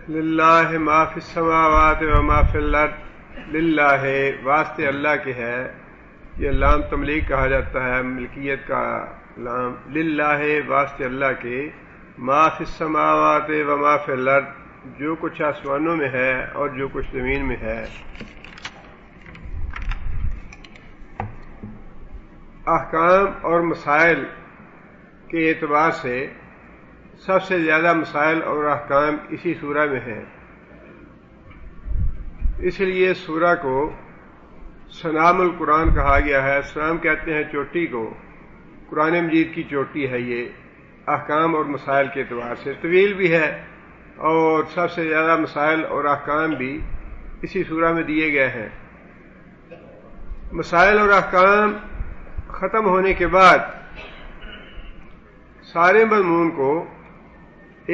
للہ ما فی السماوات و ما فی الارض، للہ واسطے اللہ کے ہے. یہ لام تملیک کہا جاتا ہے، ملکیت کا لام. للہ واسطے اللہ کے، ما فی السماوات و ما فی الارض، جو کچھ آسمانوں میں ہے اور جو کچھ زمین میں ہے. احکام اور مسائل کے اعتبار سے سب سے زیادہ مسائل اور احکام اسی سورہ میں ہیں. اس لیے سورہ کو سنام القرآن کہا گیا ہے. سنام کہتے ہیں چوٹی کو، قرآن مجید کی چوٹی ہے یہ، احکام اور مسائل کے اعتبار سے. طویل بھی ہے اور سب سے زیادہ مسائل اور احکام بھی اسی سورہ میں دیے گئے ہیں. مسائل اور احکام ختم ہونے کے بعد سارے مضمون کو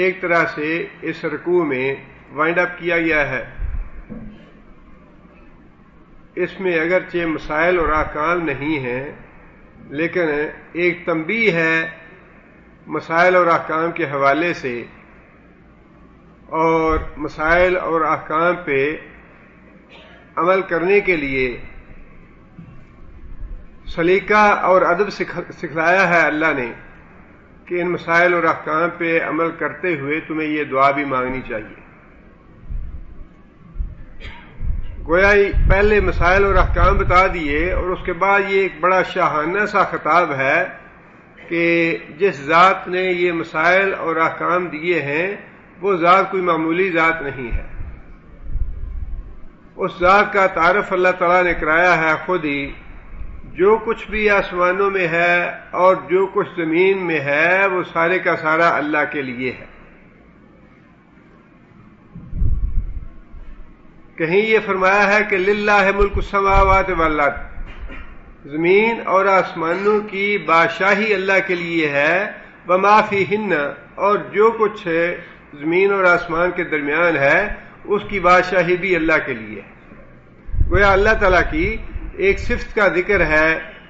ایک طرح سے اس رکوع میں وائنڈ اپ کیا گیا ہے. اس میں اگرچہ مسائل اور احکام نہیں ہیں، لیکن ایک تنبیہ ہے مسائل اور احکام کے حوالے سے، اور مسائل اور احکام پہ عمل کرنے کے لیے سلیقہ اور ادب سکھلایا ہے اللہ نے کہ ان مسائل اور احکام پہ عمل کرتے ہوئے تمہیں یہ دعا بھی مانگنی چاہیے. گویا پہلے مسائل اور احکام بتا دیے اور اس کے بعد یہ ایک بڑا شاہانہ سا خطاب ہے کہ جس ذات نے یہ مسائل اور احکام دیے ہیں وہ ذات کوئی معمولی ذات نہیں ہے. اس ذات کا تعارف اللہ تعالیٰ نے کرایا ہے خود ہی. جو کچھ بھی آسمانوں میں ہے اور جو کچھ زمین میں ہے وہ سارے کا سارا اللہ کے لیے ہے. کہیں یہ فرمایا ہے کہ للہ ملک السماوات والارض، زمین اور آسمانوں کی بادشاہی اللہ کے لیے ہے. وما فیہن، اور جو کچھ زمین اور آسمان کے درمیان ہے اس کی بادشاہی بھی اللہ کے لیے ہے. گویا اللہ تعالیٰ کی ایک صفت کا ذکر ہے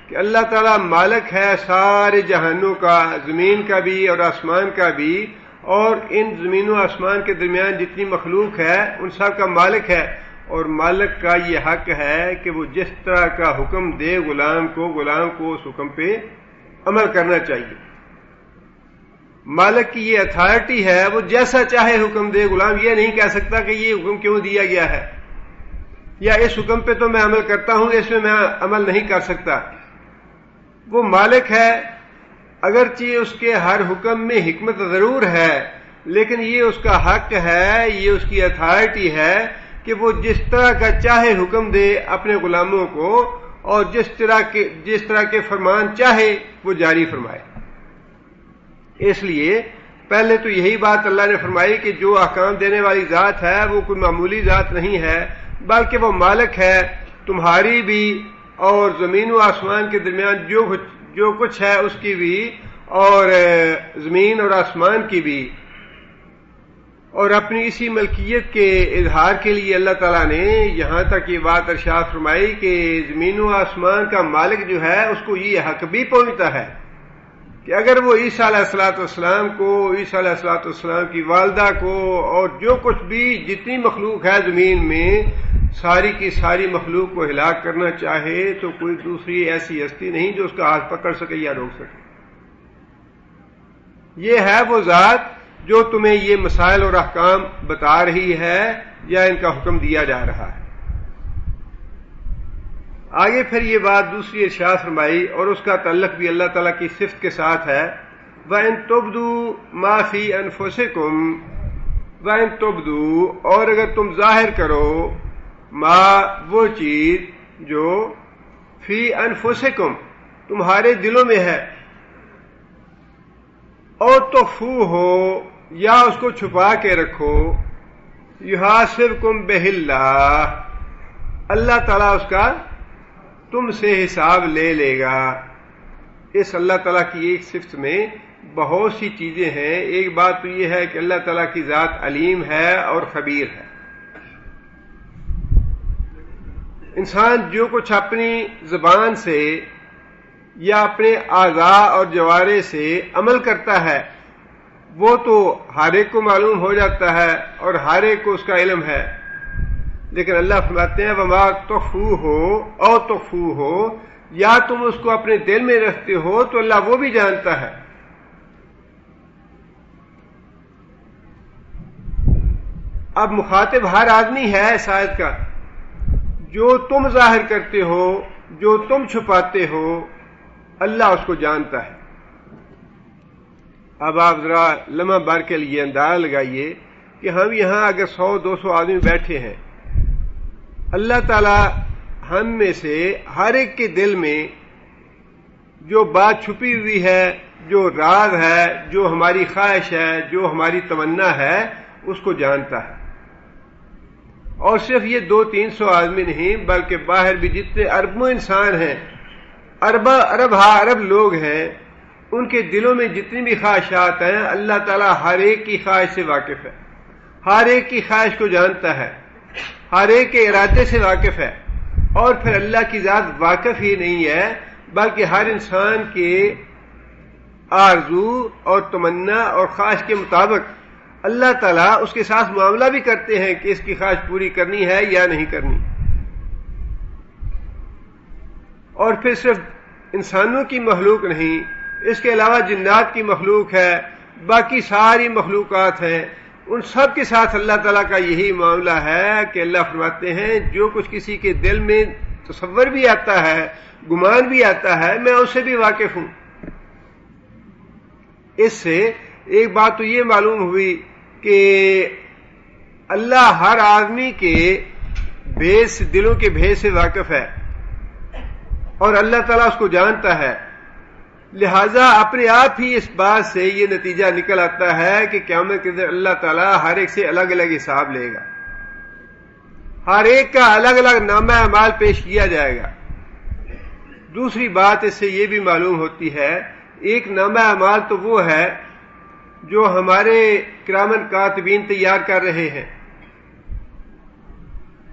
کہ اللہ تعالیٰ مالک ہے سارے جہانوں کا، زمین کا بھی اور آسمان کا بھی، اور ان زمین و آسمان کے درمیان جتنی مخلوق ہے ان سب کا مالک ہے. اور مالک کا یہ حق ہے کہ وہ جس طرح کا حکم دے غلام کو اس حکم پہ عمل کرنا چاہیے. مالک کی یہ اتھارٹی ہے، وہ جیسا چاہے حکم دے. غلام یہ نہیں کہہ سکتا کہ یہ حکم کیوں دیا گیا ہے، یا اس حکم پہ تو میں عمل کرتا ہوں اس میں میں عمل نہیں کر سکتا. وہ مالک ہے، اگرچہ اس کے ہر حکم میں حکمت ضرور ہے، لیکن یہ اس کا حق ہے، یہ اس کی اتھارٹی ہے کہ وہ جس طرح کا چاہے حکم دے اپنے غلاموں کو، اور جس طرح کے فرمان چاہے وہ جاری فرمائے. اس لیے پہلے تو یہی بات اللہ نے فرمائی کہ جو احکام دینے والی ذات ہے وہ کوئی معمولی ذات نہیں ہے، بلکہ وہ مالک ہے تمہاری بھی اور زمین و آسمان کے درمیان جو کچھ ہے اس کی بھی، اور زمین اور آسمان کی بھی. اور اپنی اسی ملکیت کے اظہار کے لیے اللہ تعالیٰ نے یہاں تک یہ بات ارشاد فرمائی کہ زمین و آسمان کا مالک جو ہے اس کو یہ حق بھی پہنچتا ہے کہ اگر وہ عیسیٰ علیہ الصلوۃ والسلام کو، عیسیٰ علیہ الصلوۃ والسلام کی والدہ کو، اور جو کچھ بھی جتنی مخلوق ہے زمین میں ساری کی ساری مخلوق کو ہلاک کرنا چاہے تو کوئی دوسری ایسی ہستی نہیں جو اس کا ہاتھ پکڑ سکے یا روک سکے. یہ ہے وہ ذات جو تمہیں یہ مسائل اور احکام بتا رہی ہے یا ان کا حکم دیا جا رہا ہے. آگے پھر یہ بات دوسری ارشاد فرمائی اور اس کا تعلق بھی اللہ تعالیٰ کی صفت کے ساتھ ہے. وَإِن تُبْدُوا مَا فِي أَنفُسِكُمْ، وَإِن تُبْدُوا، اور اگر تم ظاہر کرو، ما وہ چیز جو فی انفسکم تمہارے دلوں میں ہے، اور تخفو ہو یا اس کو چھپا کے رکھو، یحاسبکم بہ اللہ، اللہ تعالیٰ اس کا تم سے حساب لے لے گا. اس اللہ تعالیٰ کی ایک صفت میں بہت سی چیزیں ہیں. ایک بات تو یہ ہے کہ اللہ تعالیٰ کی ذات علیم ہے اور خبیر ہے. انسان جو کچھ اپنی زبان سے یا اپنے اعضاء اور جوارے سے عمل کرتا ہے وہ تو ہر ایک کو معلوم ہو جاتا ہے اور ہر ایک کو اس کا علم ہے، لیکن اللہ فرماتے ہیں وما تخفو ہو او تخفو ہو، یا تم اس کو اپنے دل میں رکھتے ہو تو اللہ وہ بھی جانتا ہے۔ اب مخاطب ہر آدمی ہے اس آیت کا، جو تم ظاہر کرتے ہو، جو تم چھپاتے ہو، اللہ اس کو جانتا ہے۔ اب آپ ذرا لمحہ بھر کے لیے اندازہ لگائیے کہ ہم یہاں اگر 100-200 آدمی بیٹھے ہیں، اللہ تعالی ہم میں سے ہر ایک کے دل میں جو بات چھپی ہوئی ہے، جو راز ہے، جو ہماری خواہش ہے، جو ہماری تمنا ہے، اس کو جانتا ہے۔ اور صرف یہ 200-300 آدمی نہیں، بلکہ باہر بھی جتنے اربوں انسان ہیں، ارب لوگ ہیں، ان کے دلوں میں جتنی بھی خواہشات ہیں، اللہ تعالیٰ ہر ایک کی خواہش سے واقف ہے، ہر ایک کی خواہش کو جانتا ہے، ہر ایک کے ارادے سے واقف ہے۔ اور پھر اللہ کی ذات واقف ہی نہیں ہے، بلکہ ہر انسان کے آرزو اور تمنا اور خواہش کے مطابق اللہ تعالیٰ اس کے ساتھ معاملہ بھی کرتے ہیں کہ اس کی خواہش پوری کرنی ہے یا نہیں کرنی۔ اور پھر صرف انسانوں کی مخلوق نہیں، اس کے علاوہ جنات کی مخلوق ہے، باقی ساری مخلوقات ہیں، ان سب کے ساتھ اللہ تعالیٰ کا یہی معاملہ ہے کہ اللہ فرماتے ہیں جو کچھ کسی کے دل میں تصور بھی آتا ہے، گمان بھی آتا ہے، میں اس سے بھی واقف ہوں۔ اس سے ایک بات تو یہ معلوم ہوئی کہ اللہ ہر آدمی کے دلوں کے بھید سے واقف ہے اور اللہ تعالیٰ اس کو جانتا ہے، لہذا اپنے آپ ہی اس بات سے یہ نتیجہ نکل آتا ہے کہ قیامت کے دن اللہ تعالیٰ ہر ایک سے الگ الگ حساب لے گا، ہر ایک کا الگ الگ نامہ اعمال پیش کیا جائے گا۔ دوسری بات اس سے یہ بھی معلوم ہوتی ہے، ایک نامہ اعمال تو وہ ہے جو ہمارے کرامن کاتبین تیار کر رہے ہیں،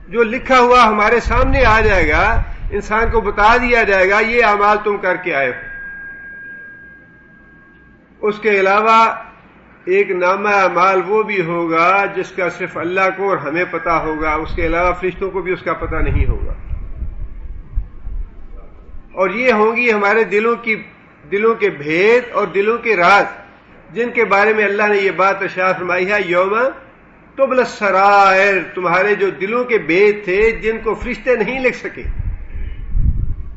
جو لکھا ہوا ہمارے سامنے آ جائے گا، انسان کو بتا دیا جائے گا یہ اعمال تم کر کے آئے ہو۔ اس کے علاوہ ایک نامہ اعمال وہ بھی ہوگا جس کا صرف اللہ کو اور ہمیں پتا ہوگا، اس کے علاوہ فرشتوں کو بھی اس کا پتہ نہیں ہوگا، اور یہ ہوں گی ہمارے دلوں کے بھید اور دلوں کے راز، جن کے بارے میں اللہ نے یہ بات ارشاد فرمائی ہے یوم تبلی السرائر، تمہارے جو دلوں کے بھید تھے جن کو فرشتے نہیں لکھ سکے،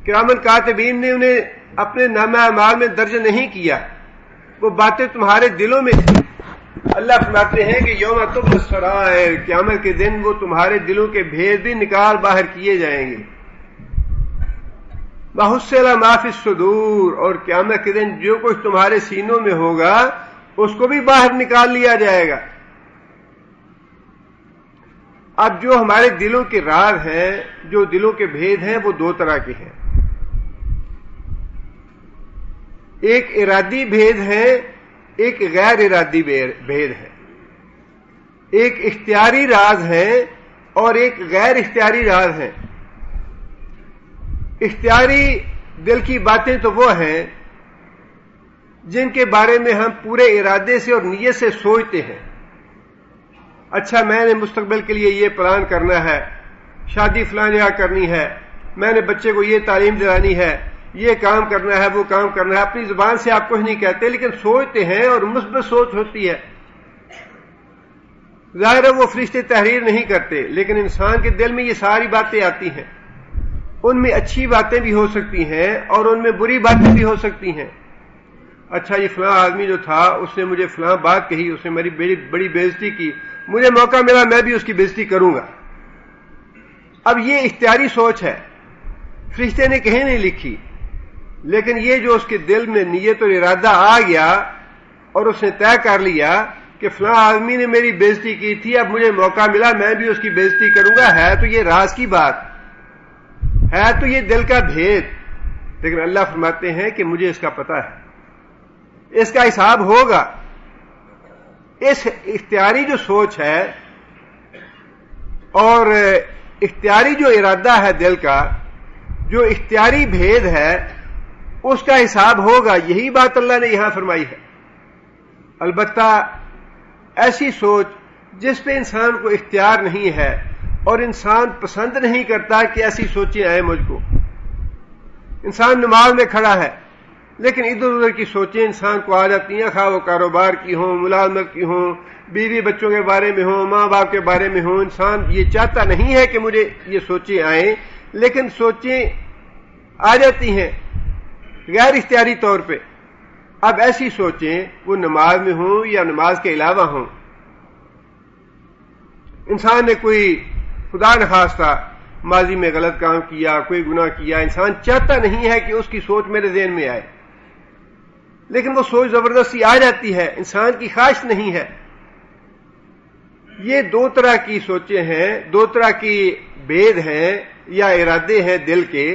کرامن کاتبین نے انہیں اپنے نامہ اعمال میں درج نہیں کیا، وہ باتیں تمہارے دلوں میں تھی۔ اللہ فرماتے ہیں کہ یوم تبلی السرائر، قیامت کے دن وہ تمہارے دلوں کے بھید بھی نکال باہر کیے جائیں گے۔ وَحُصِّلَ مَا فِي الصُّدُورِ، اور قیامت کے دن جو کچھ تمہارے سینوں میں ہوگا اس کو بھی باہر نکال لیا جائے گا۔ اب جو ہمارے دلوں کے راز ہیں، جو دلوں کے بھید ہیں، وہ دو طرح کے ہیں، ایک ارادی بھید ہے، ایک غیر ارادی بھید ہے، ایک اختیاری راز ہے اور ایک غیر اختیاری راز ہے۔ اختیاری دل کی باتیں تو وہ ہیں جن کے بارے میں ہم پورے ارادے سے اور نیت سے سوچتے ہیں، اچھا میں نے مستقبل کے لیے یہ پلان کرنا ہے، شادی فلاں جگہ کرنی ہے، میں نے بچے کو یہ تعلیم دلانی ہے، یہ کام کرنا ہے، وہ کام کرنا ہے۔ اپنی زبان سے آپ کچھ نہیں کہتے لیکن سوچتے ہیں، اور مثبت سوچ ہوتی ہے۔ ظاہر ہے وہ فرشتے تحریر نہیں کرتے، لیکن انسان کے دل میں یہ ساری باتیں آتی ہیں، ان میں اچھی باتیں بھی ہو سکتی ہیں اور ان میں بری باتیں بھی ہو سکتی ہیں۔ اچھا یہ فلاں آدمی جو تھا اس نے مجھے فلاں بات کہی، اس نے میری بڑی بےعزتی کی، مجھے موقع ملا میں بھی اس کی بےعزتی کروں گا۔ اب یہ اختیاری سوچ ہے، فرشتے نے کہیں نہیں لکھی، لیکن یہ جو اس کے دل میں نیت اور ارادہ آ گیا اور اس نے طے کر لیا کہ فلاں آدمی نے میری بےعزتی کی تھی، اب مجھے موقع ملا میں بھی اس کی بےعزتی کروں گا، ہے تو یہ راز کی بات ہے، تو یہ دل کا بھید، لیکن اللہ فرماتے ہیں کہ مجھے اس کا پتہ ہے، اس کا حساب ہوگا۔ اس اختیاری جو سوچ ہے اور اختیاری جو ارادہ ہے دل کا، جو اختیاری بھید ہے، اس کا حساب ہوگا۔ یہی بات اللہ نے یہاں فرمائی ہے۔ البتہ ایسی سوچ جس پہ انسان کو اختیار نہیں ہے اور انسان پسند نہیں کرتا کہ ایسی سوچیں آئیں مجھ کو. انسان نماز میں کھڑا ہے لیکن ادھر ادھر کی سوچیں انسان کو آ جاتی ہیں، خواہ وہ کاروبار کی ہوں، ملازمت کی ہوں، بیوی بچوں کے بارے میں ہوں، ماں باپ کے بارے میں ہوں. انسان یہ چاہتا نہیں ہے کہ مجھے یہ سوچیں آئیں، لیکن سوچیں آ جاتی ہیں غیر اختیاری طور پہ. اب ایسی سوچیں وہ نماز میں ہوں یا نماز کے علاوہ ہوں. انسان نے کوئی خدا نخواستہ ماضی میں غلط کام کیا، کوئی گناہ کیا، انسان چاہتا نہیں ہے کہ اس کی سوچ میرے ذہن میں آئے، لیکن وہ سوچ زبردستی آ جاتی ہے، انسان کی خواہش نہیں ہے. یہ دو طرح کی سوچیں ہیں، دو طرح کی بید ہیں یا ارادے ہیں دل کے.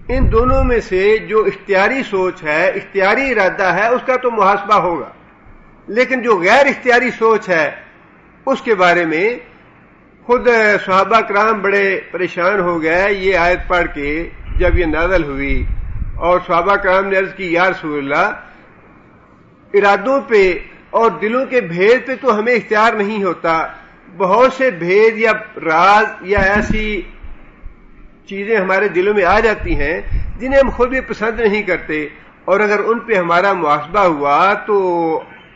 ان دونوں میں سے جو اختیاری سوچ ہے، اختیاری ارادہ ہے، اس کا تو محاسبہ ہوگا، لیکن جو غیر اختیاری سوچ ہے اس کے بارے میں خود صحابہ کرام بڑے پریشان ہو گئے یہ آیت پڑھ کے جب یہ نازل ہوئی. اور صحابہ کرام نے عرض کی یا رسول اللہ، ارادوں پہ اور دلوں کے بھید پہ تو ہمیں اختیار نہیں ہوتا، بہت سے بھید یا راز یا ایسی چیزیں ہمارے دلوں میں آ جاتی ہیں جنہیں ہم خود بھی پسند نہیں کرتے، اور اگر ان پہ ہمارا محاسبہ ہوا تو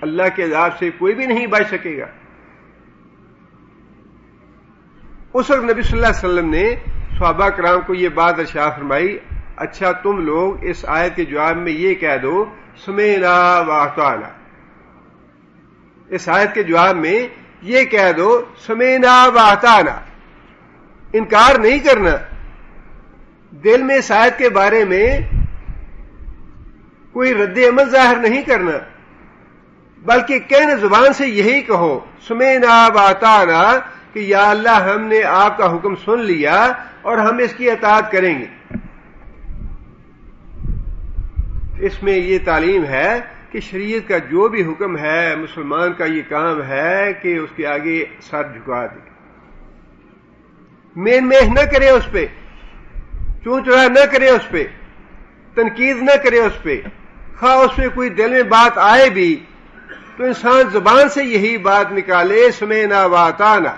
اللہ کے عذاب سے کوئی بھی نہیں بچ سکے گا. اس وقت نبی صلی اللہ علیہ وسلم نے صحابہ کرام کو یہ بات ارشاد فرمائی، اچھا تم لوگ اس آیت کے جواب میں یہ کہہ دو سمعنا واطعنا. اس آیت کے جواب میں یہ کہہ دو سمعنا واطعنا، انکار نہیں کرنا، دل میں اس آیت کے بارے میں کوئی رد عمل ظاہر نہیں کرنا، بلکہ کہنے زبان سے یہی کہو سمعنا واطعنا کہ یا اللہ ہم نے آپ کا حکم سن لیا اور ہم اس کی اطاعت کریں گے. اس میں یہ تعلیم ہے کہ شریعت کا جو بھی حکم ہے مسلمان کا یہ کام ہے کہ اس کے آگے سر جھکا دے، مین میخ نہ کرے، اس پہ چون چڑھا نہ کرے، اس پہ تنقید نہ کرے، اس پہ خواہ اس پہ کوئی دل میں بات آئے بھی تو انسان زبان سے یہی بات نکالے سمعنا واطعنا.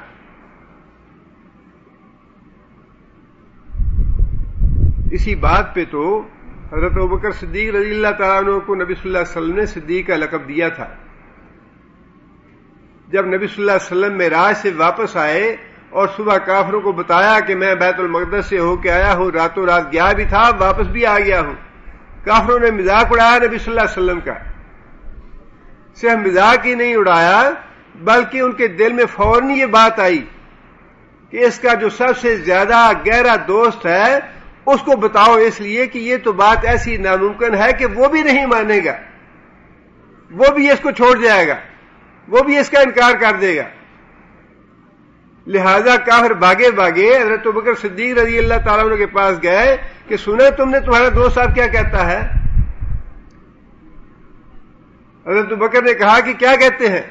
اسی بات پہ تو حضرت ابوبکر صدیق رضی اللہ تعالیٰ عنہ کو نبی صلی اللہ علیہ وسلم نے صدیق کا لقب دیا تھا. جب نبی صلی اللہ علیہ وسلم معراج سے واپس آئے اور صبح کافروں کو بتایا کہ میں بیت المقدس سے ہو کے آیا ہوں، راتوں رات گیا بھی تھا، واپس بھی آ گیا ہوں، کافروں نے مذاق اڑایا نبی صلی اللہ علیہ وسلم کا. صرف مذاق ہی نہیں اڑایا بلکہ ان کے دل میں فوراً یہ بات آئی کہ اس کا جو سب سے زیادہ گہرا دوست ہے اس کو بتاؤ، اس لیے کہ یہ تو بات ایسی ناممکن ہے کہ وہ بھی نہیں مانے گا، وہ بھی اس کو چھوڑ جائے گا، وہ بھی اس کا انکار کر دے گا. لہذا کافر بھاگے بھاگے حضرت ابوبکر صدیق رضی اللہ تعالیٰ عنہ کے پاس گئے کہ سنا تم نے تمہارا دوست صاحب کیا کہتا ہے؟ حضرت ابوبکر نے کہا کہ کیا کہتے ہیں؟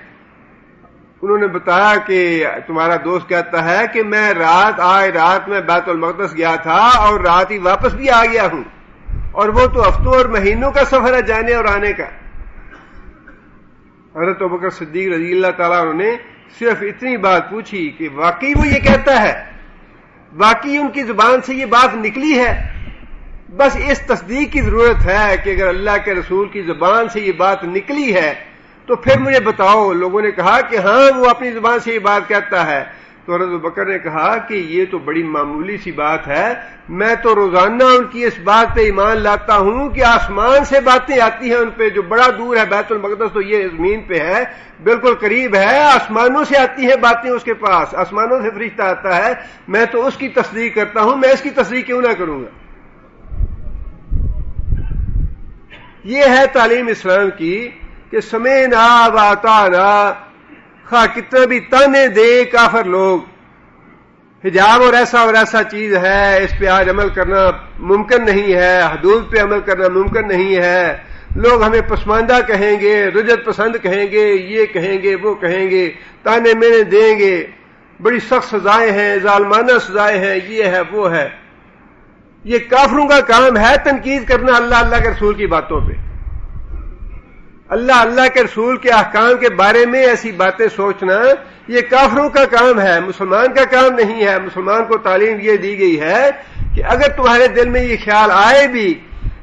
انہوں نے بتایا کہ تمہارا دوست کہتا ہے کہ میں رات میں بیت المقدس گیا تھا اور رات ہی واپس بھی آ گیا ہوں، اور وہ تو ہفتوں اور مہینوں کا سفر ہے جانے اور آنے کا. حضرت ابوبکر صدیق رضی اللہ تعالیٰ عنہ نے صرف اتنی بات پوچھی کہ واقعی وہ یہ کہتا ہے، واقعی ان کی زبان سے یہ بات نکلی ہے. بس اس تصدیق کی ضرورت ہے کہ اگر اللہ کے رسول کی زبان سے یہ بات نکلی ہے تو پھر مجھے بتاؤ. لوگوں نے کہا کہ ہاں وہ اپنی زبان سے یہ بات کہتا ہے. تو حضرت ابوبکر نے کہا کہ یہ تو بڑی معمولی سی بات ہے، میں تو روزانہ ان کی اس بات پہ ایمان لاتا ہوں کہ آسمان سے باتیں آتی ہیں ان پہ، جو بڑا دور ہے بیت المقدس تو یہ زمین پہ ہے، بالکل قریب ہے، آسمانوں سے آتی ہیں باتیں اس کے پاس، آسمانوں سے فرشتہ آتا ہے، میں تو اس کی تصدیق کرتا ہوں، میں اس کی تصدیق کیوں نہ کروں گا. یہ ہے تعلیم اسلام کی کہ سمعنا واطعنا، خواہ کتنے بھی تانے دے کافر لوگ، حجاب اور ایسا چیز ہے، اس پہ آج عمل کرنا ممکن نہیں ہے، حدود پہ عمل کرنا ممکن نہیں ہے، لوگ ہمیں پسماندہ کہیں گے، رجت پسند کہیں گے، یہ کہیں گے، وہ کہیں گے، تانے مینے دیں گے، بڑی سخت سزائیں ہیں، ظالمانہ سزائیں ہیں، یہ ہے وہ ہے. یہ کافروں کا کام ہے تنقید کرنا اللہ کے رسول کی باتوں پہ. اللہ کے رسول کے احکام کے بارے میں ایسی باتیں سوچنا یہ کافروں کا کام ہے، مسلمان کا کام نہیں ہے۔ مسلمان کو تعلیم یہ دی گئی ہے کہ اگر تمہارے دل میں یہ خیال آئے بھی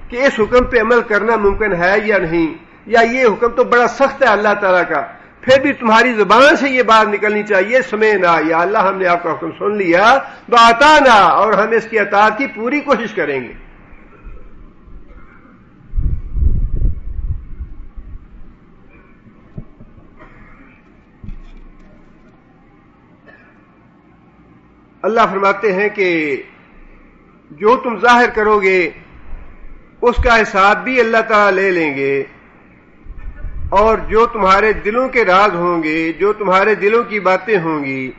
کہ اس حکم پہ عمل کرنا ممکن ہے یا نہیں، یا یہ حکم تو بڑا سخت ہے اللہ تعالیٰ کا، پھر بھی تمہاری زبان سے یہ بات نکلنی چاہیے سمعنا، یا اللہ ہم نے آپ کا حکم سن لیا، وأطعنا، اور ہم اس کی اطاعت کی پوری کوشش کریں گے۔ اللہ فرماتے ہیں کہ جو تم ظاہر کرو گے اس کا حساب بھی اللہ تعالیٰ لے لیں گے، اور جو تمہارے دلوں کے راز ہوں گے، جو تمہارے دلوں کی باتیں ہوں گی،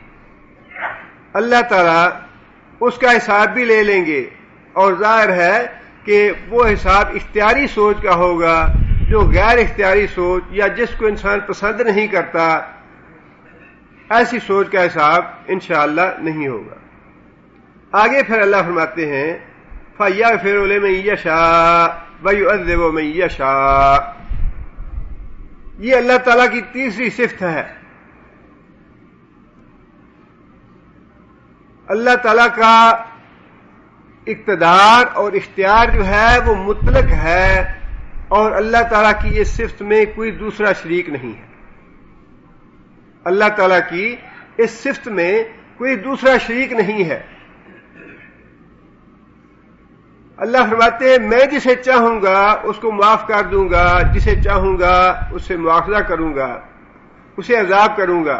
اللہ تعالیٰ اس کا حساب بھی لے لیں گے۔ اور ظاہر ہے کہ وہ حساب اختیاری سوچ کا ہوگا، جو غیر اختیاری سوچ یا جس کو انسان پسند نہیں کرتا، ایسی سوچ کا حساب انشاءاللہ نہیں ہوگا۔ آگے پھر اللہ فرماتے ہیں فَيَغْفِرُ لِمَن يَشَاءُ وَيُعَذِّبُ مَن يَشَاءُ، یہ اللہ تعالیٰ کی تیسری صفت ہے۔ اللہ تعالیٰ کا اقتدار اور اختیار جو ہے وہ مطلق ہے، اور اللہ تعالیٰ کی اس صفت میں کوئی دوسرا شریک نہیں ہے۔ اللہ تعالیٰ کی اس صفت میں کوئی دوسرا شریک نہیں ہے۔ اللہ فرماتے ہیں میں جسے چاہوں گا اس کو معاف کر دوں گا، جسے چاہوں گا اس سے مواخذہ کروں گا، اسے عذاب کروں گا۔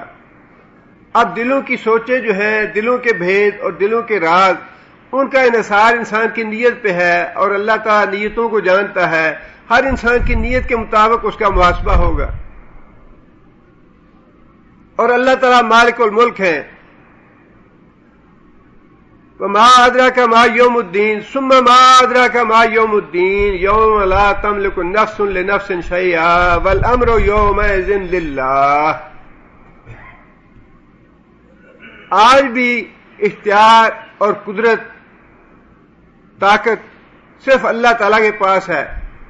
اب دلوں کی سوچیں جو ہیں، دلوں کے بھید اور دلوں کے راز، ان کا انحصار انسان کی نیت پہ ہے، اور اللہ تعالیٰ نیتوں کو جانتا ہے۔ ہر انسان کی نیت کے مطابق اس کا محاسبہ ہوگا، اور اللہ تعالیٰ مالک الملک ہیں۔ وما أدراك ما يوم الدين ثم ما أدراك ما يوم الدين يوم لا تملك نفس لنفس شيئا والأمر يومئذ لله۔ آج بھی اختیار اور قدرت، طاقت صرف اللہ تعالیٰ کے پاس ہے،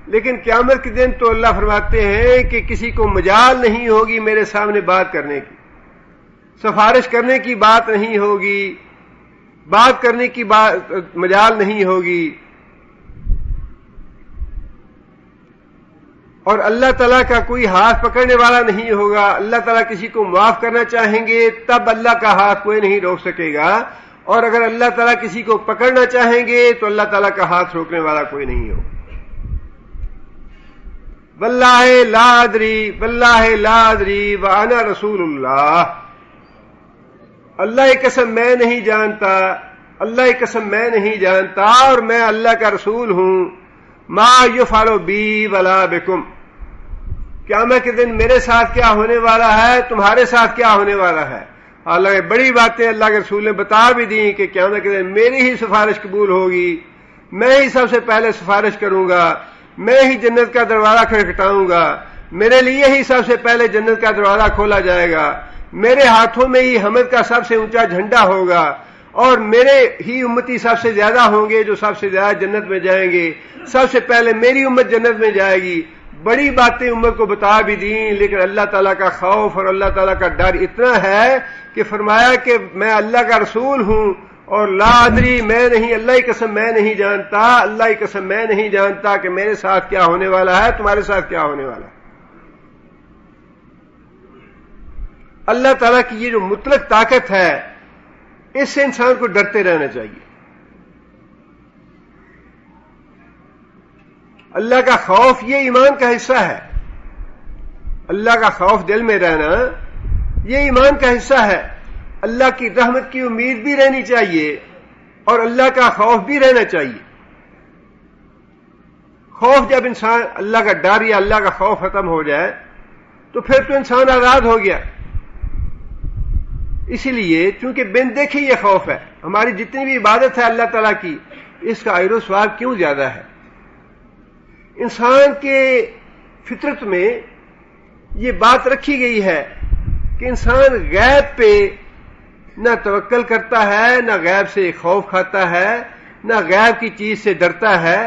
لیکن قیامت کے دن تو اللہ فرماتے ہیں کہ کسی کو مجال نہیں ہوگی میرے سامنے بات کرنے کی، سفارش کرنے کی بات نہیں ہوگی، بات کرنے کی مجال نہیں ہوگی۔ اور اللہ تعالیٰ کا کوئی ہاتھ پکڑنے والا نہیں ہوگا۔ اللہ تعالیٰ کسی کو معاف کرنا چاہیں گے تب اللہ کا ہاتھ کوئی نہیں روک سکے گا، اور اگر اللہ تعالیٰ کسی کو پکڑنا چاہیں گے تو اللہ تعالیٰ کا ہاتھ روکنے والا کوئی نہیں ہوگا۔ واللہ لا ادری واللہ لا ادری وانا رسول اللہ، اللہ کی قسم میں نہیں جانتا، اللہ کی قسم میں نہیں جانتا، اور میں اللہ کا رسول ہوں۔ ما یفعل بی ولا بکم، قیامت کے دن میرے ساتھ کیا ہونے والا ہے، تمہارے ساتھ کیا ہونے والا ہے۔ حالانکہ بڑی باتیں اللہ کے رسول نے بتا بھی دی کہ قیامت کے دن میری ہی سفارش قبول ہوگی، میں ہی سب سے پہلے سفارش کروں گا، میں ہی جنت کا دروازہ کھٹکھٹاؤں گا، میرے لیے ہی سب سے پہلے جنت کا دروازہ کھولا جائے گا، میرے ہاتھوں میں ہی حمد کا سب سے اونچا جھنڈا ہوگا، اور میرے ہی امتی سب سے زیادہ ہوں گے جو سب سے زیادہ جنت میں جائیں گے، سب سے پہلے میری امت جنت میں جائے گی۔ بڑی باتیں امت کو بتا بھی دیں، لیکن اللہ تعالیٰ کا خوف اور اللہ تعالیٰ کا ڈر اتنا ہے کہ فرمایا کہ میں اللہ کا رسول ہوں، اور لا ادری میں نہیں، اللہ کی قسم میں نہیں جانتا، اللہ کی قسم میں نہیں جانتا کہ میرے ساتھ کیا ہونے والا ہے، تمہارے ساتھ کیا ہونے والا ہے۔ اللہ تعالیٰ کی یہ جو مطلق طاقت ہے، اس سے انسان کو ڈرتے رہنا چاہیے۔ اللہ کا خوف یہ ایمان کا حصہ ہے، اللہ کا خوف دل میں رہنا یہ ایمان کا حصہ ہے۔ اللہ کی رحمت کی امید بھی رہنی چاہیے، اور اللہ کا خوف بھی رہنا چاہیے۔ خوف جب انسان اللہ کا ڈر یا اللہ کا خوف ختم ہو جائے تو پھر تو انسان آزاد ہو گیا۔ اسی لیے چونکہ بن دیکھے یہ خوف ہے، ہماری جتنی بھی عبادت ہے اللہ تعالیٰ کی، اس کا اجر و ثواب کیوں زیادہ ہے؟ انسان کے فطرت میں یہ بات رکھی گئی ہے کہ انسان غیب پہ نہ توکل کرتا ہے، نہ غیب سے خوف کھاتا ہے، نہ غیب کی چیز سے ڈرتا ہے،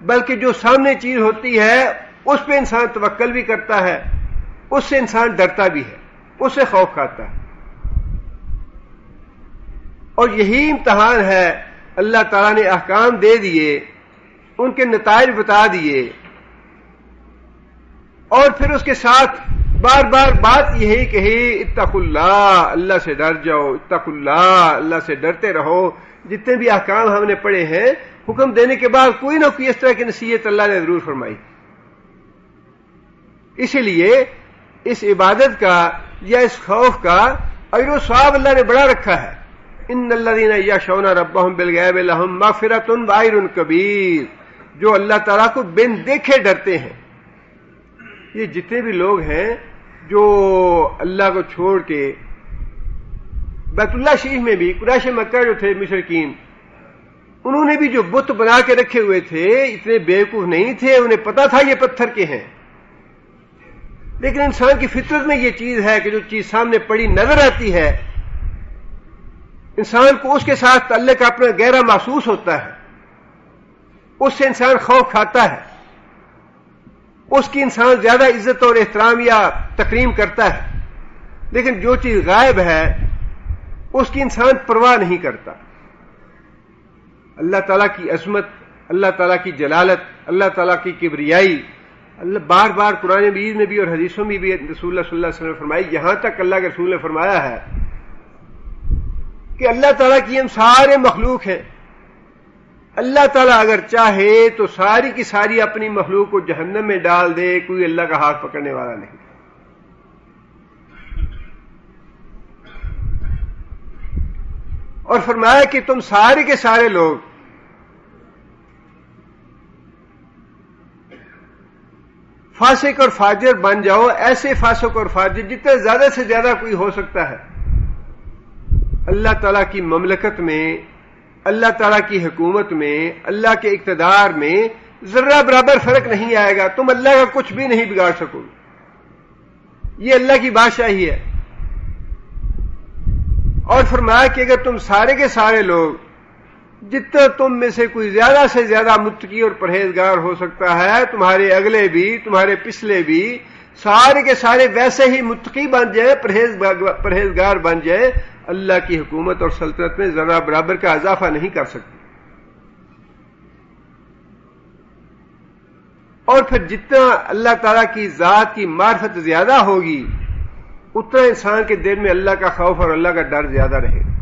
بلکہ جو سامنے چیز ہوتی ہے اس پہ انسان توکل بھی کرتا ہے، اس سے انسان ڈرتا بھی ہے، اس سے خوف کھاتا ہے. اور یہی امتحان ہے. اللہ تعالیٰ نے احکام دے دیے، ان کے نتائج بتا دیے، اور پھر اس کے ساتھ بار بار بات یہی کہی، اتقوا اللہ، اللہ سے ڈر جاؤ، اتقوا اللہ، اللہ سے ڈرتے رہو. جتنے بھی احکام ہم نے پڑھے ہیں حکم دینے کے بعد کوئی نہ کوئی اس طرح کی نصیحت اللہ نے ضرور فرمائی. اسی لیے اس عبادت کا یا اس خوف کا اجر و ثواب اللہ نے بڑا رکھا ہے. ان الذین یخشون ربهم بالغیب لهم مغفرۃ واجر کبیر. جو اللہ تعالیٰ کو بن دیکھے ڈرتے ہیں. یہ جتنے بھی لوگ ہیں جو اللہ کو چھوڑ کے بیت اللہ شریف میں بھی قریش مکہ جو تھے مشرکین، انہوں نے بھی جو بت بنا کے رکھے ہوئے تھے، اتنے بیوقوف نہیں تھے، انہیں پتا تھا یہ پتھر کے ہیں. لیکن انسان کی فطرت میں یہ چیز ہے کہ جو چیز سامنے پڑی نظر آتی ہے، انسان کو اس کے ساتھ تعلق اپنا گہرا محسوس ہوتا ہے، اس سے انسان خوف کھاتا ہے، اس کی انسان زیادہ عزت اور احترام یا تکریم کرتا ہے. لیکن جو چیز غائب ہے اس کی انسان پرواہ نہیں کرتا. اللہ تعالیٰ کی عظمت، اللہ تعالیٰ کی جلالت، اللہ تعالیٰ کی کبریائی اللہ بار بار قرآن مجید میں بھی اور حدیثوں میں بھی رسول اللہ صلی اللہ علیہ وسلم نے فرمائی. یہاں تک اللہ کے رسول نے فرمایا ہے کہ اللہ تعالیٰ کی ہم سارے مخلوق ہیں. اللہ تعالیٰ اگر چاہے تو ساری کی ساری اپنی مخلوق کو جہنم میں ڈال دے، کوئی اللہ کا ہاتھ پکڑنے والا نہیں. اور فرمایا کہ تم سارے کے سارے لوگ فاسق اور فاجر بن جاؤ، ایسے فاسق اور فاجر جتنے زیادہ سے زیادہ کوئی ہو سکتا ہے. اللہ تعالیٰ کی مملکت میں، اللہ تعالیٰ کی حکومت میں، اللہ کے اقتدار میں ذرہ برابر فرق نہیں آئے گا. تم اللہ کا کچھ بھی نہیں بگاڑ سکو گے. یہ اللہ کی بادشاہی ہے. اور فرمایا کہ اگر تم سارے کے سارے لوگ جتنا تم میں سے کوئی زیادہ سے زیادہ متقی اور پرہیزگار ہو سکتا ہے، تمہارے اگلے بھی تمہارے پچھلے بھی سارے کے سارے ویسے ہی متقی بن جائے، پرہیزگار بن جائے، اللہ کی حکومت اور سلطنت میں ذرہ برابر کا اضافہ نہیں کر سکتے. اور پھر جتنا اللہ تعالیٰ کی ذات کی معرفت زیادہ ہوگی، اتنا انسان کے دل میں اللہ کا خوف اور اللہ کا ڈر زیادہ رہے گا.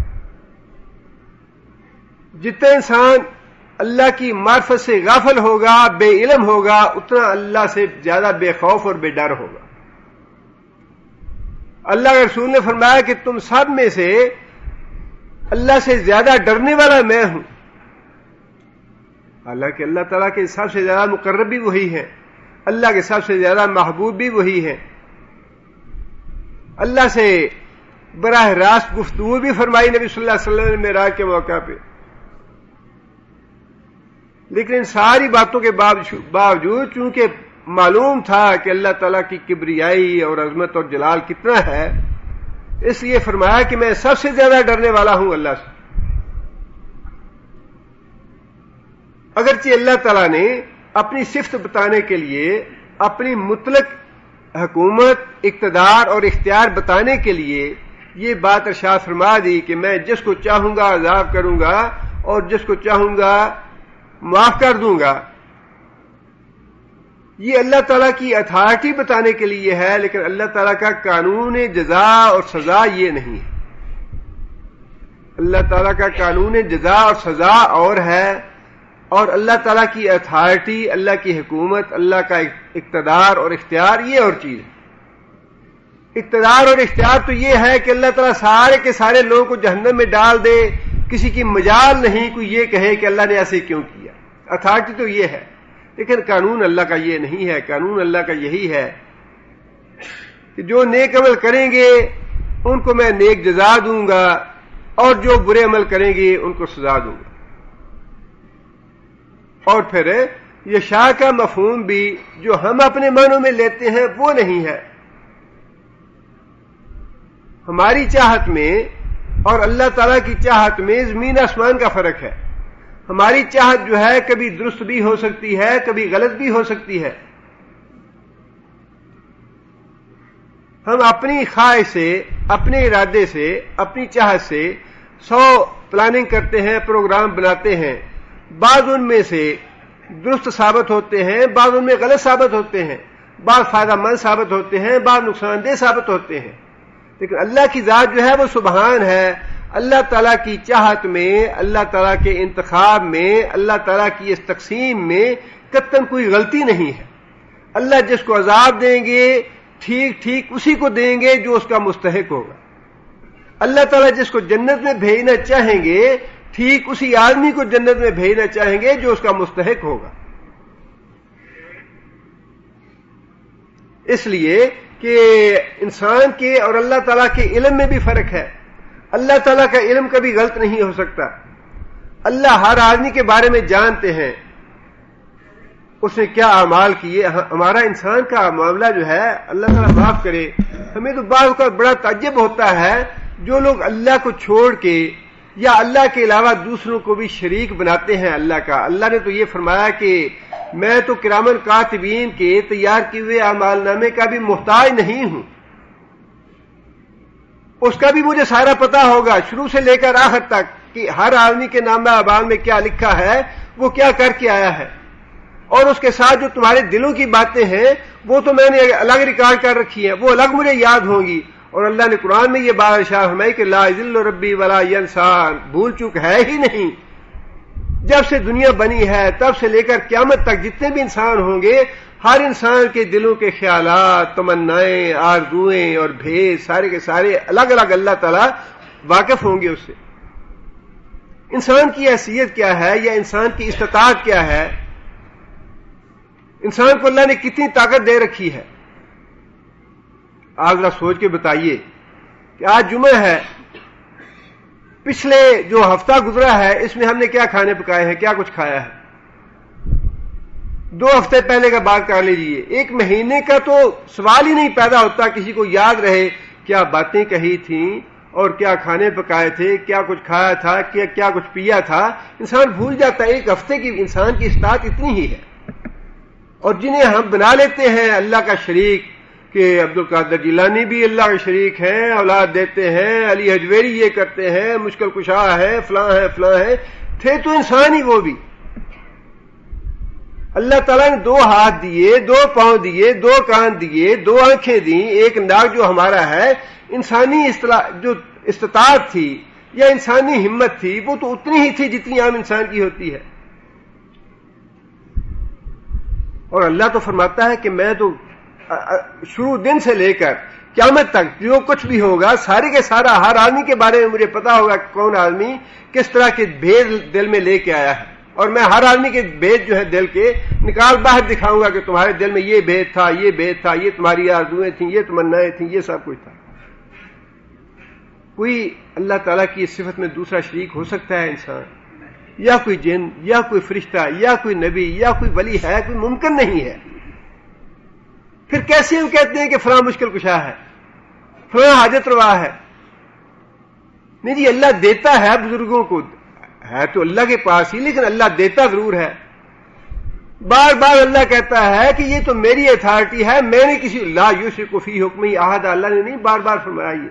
جتنا انسان اللہ کی معرفت سے غافل ہوگا، بے علم ہوگا، اتنا اللہ سے زیادہ بے خوف اور بے ڈر ہوگا. اللہ کے رسول نے فرمایا کہ تم سب میں سے اللہ سے زیادہ ڈرنے والا میں ہوں. حالانکہ اللہ تعالیٰ کے سب سے زیادہ مقرب بھی وہی ہے، اللہ کے سب سے زیادہ محبوب بھی وہی ہے. اللہ سے براہ راست گفتگو بھی فرمائی نبی صلی اللہ علیہ وسلم نے معراج کے موقع پہ. لیکن ان ساری باتوں کے باوجود چونکہ معلوم تھا کہ اللہ تعالیٰ کی کبریائی اور عظمت اور جلال کتنا ہے، اس لیے فرمایا کہ میں سب سے زیادہ ڈرنے والا ہوں اللہ سے. اگرچہ اللہ تعالیٰ نے اپنی صفت بتانے کے لیے، اپنی مطلق حکومت، اقتدار اور اختیار بتانے کے لیے یہ بات ارشاد فرما دی کہ میں جس کو چاہوں گا عذاب کروں گا اور جس کو چاہوں گا معاف کر دوں گا. یہ اللہ تعالیٰ کی اتھارٹی بتانے کے لیے ہے، لیکن اللہ تعالیٰ کا قانون جزا اور سزا یہ نہیں ہے. اللہ تعالیٰ کا قانون جزا اور سزا اور ہے، اور اللہ تعالیٰ کی اتھارٹی، اللہ کی حکومت، اللہ کا اقتدار اور اختیار یہ اور چیز ہے. اقتدار اور اختیار تو یہ ہے کہ اللہ تعالیٰ سارے کے سارے لوگوں کو جہنم میں ڈال دے، کسی کی مجال نہیں کوئی یہ کہے کہ اللہ نے ایسے کیوں کیا. اتھارٹی تو یہ ہے، لیکن قانون اللہ کا یہ نہیں ہے. قانون اللہ کا یہی ہے کہ جو نیک عمل کریں گے ان کو میں نیک جزا دوں گا، اور جو برے عمل کریں گے ان کو سزا دوں گا. اور پھر یہ شاہ کا مفہوم بھی جو ہم اپنے معنوں میں لیتے ہیں وہ نہیں ہے. ہماری چاہت میں اور اللہ تعالیٰ کی چاہت میں زمین آسمان کا فرق ہے. ہماری چاہت جو ہے کبھی درست بھی ہو سکتی ہے، کبھی غلط بھی ہو سکتی ہے. ہم اپنی خواہش سے، اپنے ارادے سے، اپنی چاہت سے 100 پلاننگ کرتے ہیں، پروگرام بناتے ہیں، بعض ان میں سے درست ثابت ہوتے ہیں، بعض ان میں غلط ثابت ہوتے ہیں، بعض فائدہ مند ثابت ہوتے ہیں، بعض نقصان دہ ثابت ہوتے ہیں، لیکن اللہ کی ذات جو ہے وہ سبحان ہے۔ اللہ تعالیٰ کی چاہت میں، اللہ تعالیٰ کے انتخاب میں، اللہ تعالیٰ کی اس تقسیم میں قطعاً کوئی غلطی نہیں ہے۔ اللہ جس کو عذاب دیں گے ٹھیک ٹھیک اسی کو دیں گے جو اس کا مستحق ہوگا۔ اللہ تعالیٰ جس کو جنت میں بھیجنا چاہیں گے ٹھیک اسی آدمی کو جنت میں بھیجنا چاہیں گے جو اس کا مستحق ہوگا۔ اس لیے کہ انسان کے اور اللہ تعالیٰ کے علم میں بھی فرق ہے۔ اللہ تعالیٰ کا علم کبھی غلط نہیں ہو سکتا۔ اللہ ہر آدمی کے بارے میں جانتے ہیں اس نے کیا اعمال کیے۔ ہمارا انسان کا معاملہ جو ہے، اللہ تعالیٰ معاف کرے، ہمیں تو بعض اوقات بڑا تعجب ہوتا ہے جو لوگ اللہ کو چھوڑ کے یا اللہ کے علاوہ دوسروں کو بھی شریک بناتے ہیں اللہ کا۔ اللہ نے تو یہ فرمایا کہ میں تو کرامن کاتبین کے تیار کیے ہوئے اعمال نامے کا بھی محتاج نہیں ہوں، اس کا بھی مجھے سارا پتا ہوگا شروع سے لے کر آخر تک کہ ہر آدمی کے نامہ اعمال میں کیا لکھا ہے، وہ کیا کر کے آیا ہے، اور اس کے ساتھ جو تمہارے دلوں کی باتیں ہیں وہ تو میں نے الگ ریکارڈ کر رکھی ہیں، وہ الگ مجھے یاد ہوں گی۔ اور اللہ نے قرآن میں یہ بات ارشاد فرمائی کہ لا یضل ربی ولا ینسان، بھول چوک ہے ہی نہیں۔ جب سے دنیا بنی ہے تب سے لے کر قیامت تک جتنے بھی انسان ہوں گے، ہر انسان کے دلوں کے خیالات، تمنائیں، آرزوئیں اور بھید سارے کے سارے الگ الگ اللہ تعالیٰ واقف ہوں گے اس سے۔ انسان کی حیثیت کیا ہے یا انسان کی استطاعت کیا ہے، انسان کو اللہ نے کتنی طاقت دے رکھی ہے، آپ ذرا سوچ کے بتائیے کہ آج جمعہ ہے، پچھلے جو ہفتہ گزرا ہے اس میں ہم نے کیا کھانے پکائے ہیں، کیا کچھ کھایا ہے۔ 2 ہفتے پہلے کا بات کر لیجیے، 1 مہینے کا تو سوال ہی نہیں پیدا ہوتا کسی کو یاد رہے کیا باتیں کہی تھیں اور کیا کھانے پکائے تھے، کیا کچھ کھایا تھا، کیا کچھ پیا تھا۔ انسان بھول جاتا ہے، 1 ہفتے کی انسان کی استطاعت اتنی ہی ہے۔ اور جنہیں ہم بنا لیتے ہیں اللہ کا شریک کہ عبد القادر جیلانی بھی اللہ کے شریک ہیں، اولاد دیتے ہیں، علی حجویری یہ کرتے ہیں، مشکل کشا ہے، فلاں ہے فلاں ہے، تھے تو انسان ہی وہ بھی۔ اللہ تعالیٰ نے 2 ہاتھ دیے، 2 پاؤں دیے، 2 کان دیے، 2 آنکھیں دیں، 1 ناک جو ہمارا ہے۔ انسانی جو استطاعت تھی یا انسانی ہمت تھی وہ تو اتنی ہی تھی جتنی عام انسان کی ہوتی ہے۔ اور اللہ تو فرماتا ہے کہ میں تو شروع دن سے لے کر قیامت تک جو کچھ بھی ہوگا سارے کے سارا ہر آدمی کے بارے میں مجھے پتا ہوگا کہ کون آدمی کس طرح کے بھید دل میں لے کے آیا ہے، اور میں ہر آدمی کے بھید جو ہے دل کے نکال باہر دکھاؤں گا کہ تمہارے دل میں یہ بھید تھا، یہ بھید تھا، یہ تمہاری آرزویں تھیں، یہ تمنائیں تھیں، یہ سب کچھ تھا۔ کوئی اللہ تعالیٰ کی اس صفت میں دوسرا شریک ہو سکتا ہے انسان، یا کوئی جن، یا کوئی فرشتہ، یا کوئی نبی، یا کوئی ولی ہے؟ کوئی ممکن نہیں ہے۔ پھر کیسے ہم کہتے ہیں کہ فلاں مشکل کشا ہے، فلاں حاجت روا ہے؟ نہیں جی، اللہ دیتا ہے بزرگوں کو، ہے تو اللہ کے پاس ہی، لیکن اللہ دیتا ضرور ہے۔ بار بار اللہ کہتا ہے کہ یہ تو میری اتھارٹی ہے، میں نے کسی لا یشرک فی حکمی احد، اللہ نے نہیں بار بار فرمایا یہ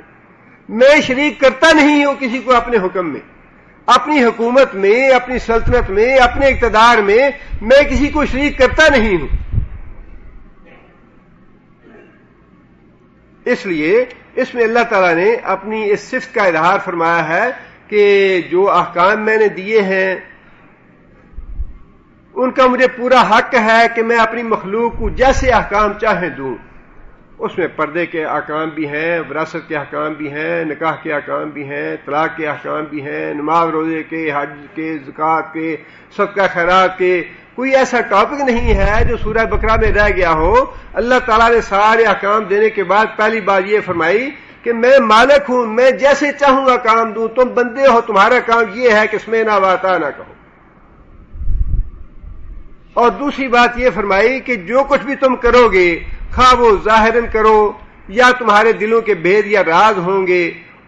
میں شریک کرتا نہیں ہوں کسی کو اپنے حکم میں، اپنی حکومت میں، اپنی سلطنت میں، اپنے اقتدار میں میں کسی کو شریک کرتا نہیں ہوں۔ اس لیے اس میں اللہ تعالیٰ نے اپنی اس صفت کا اظہار فرمایا ہے کہ جو احکام میں نے دیے ہیں ان کا مجھے پورا حق ہے کہ میں اپنی مخلوق کو جیسے احکام چاہیں دوں۔ اس میں پردے کے احکام بھی ہیں، وراثت کے احکام بھی ہیں، نکاح کے احکام بھی ہیں، طلاق کے احکام بھی ہیں، نماز روزے کے، حج کے، زکوٰۃ کے، صدقہ خیرات کے۔ کوئی ایسا ٹاپک نہیں ہے جو سورہ بقرہ میں رہ گیا ہو۔ اللہ تعالیٰ نے سارے احکام دینے کے بعد پہلی بات یہ فرمائی کہ میں مالک ہوں، میں جیسے چاہوں گا کام دوں، تم بندے ہو، تمہارا کام یہ ہے کہ اسمعنا واطعنا کہو۔ اور دوسری بات یہ فرمائی کہ جو کچھ بھی تم کرو گے، خواہ وہ ظاہراً کرو یا تمہارے دلوں کے بھید یا راز ہوں گے،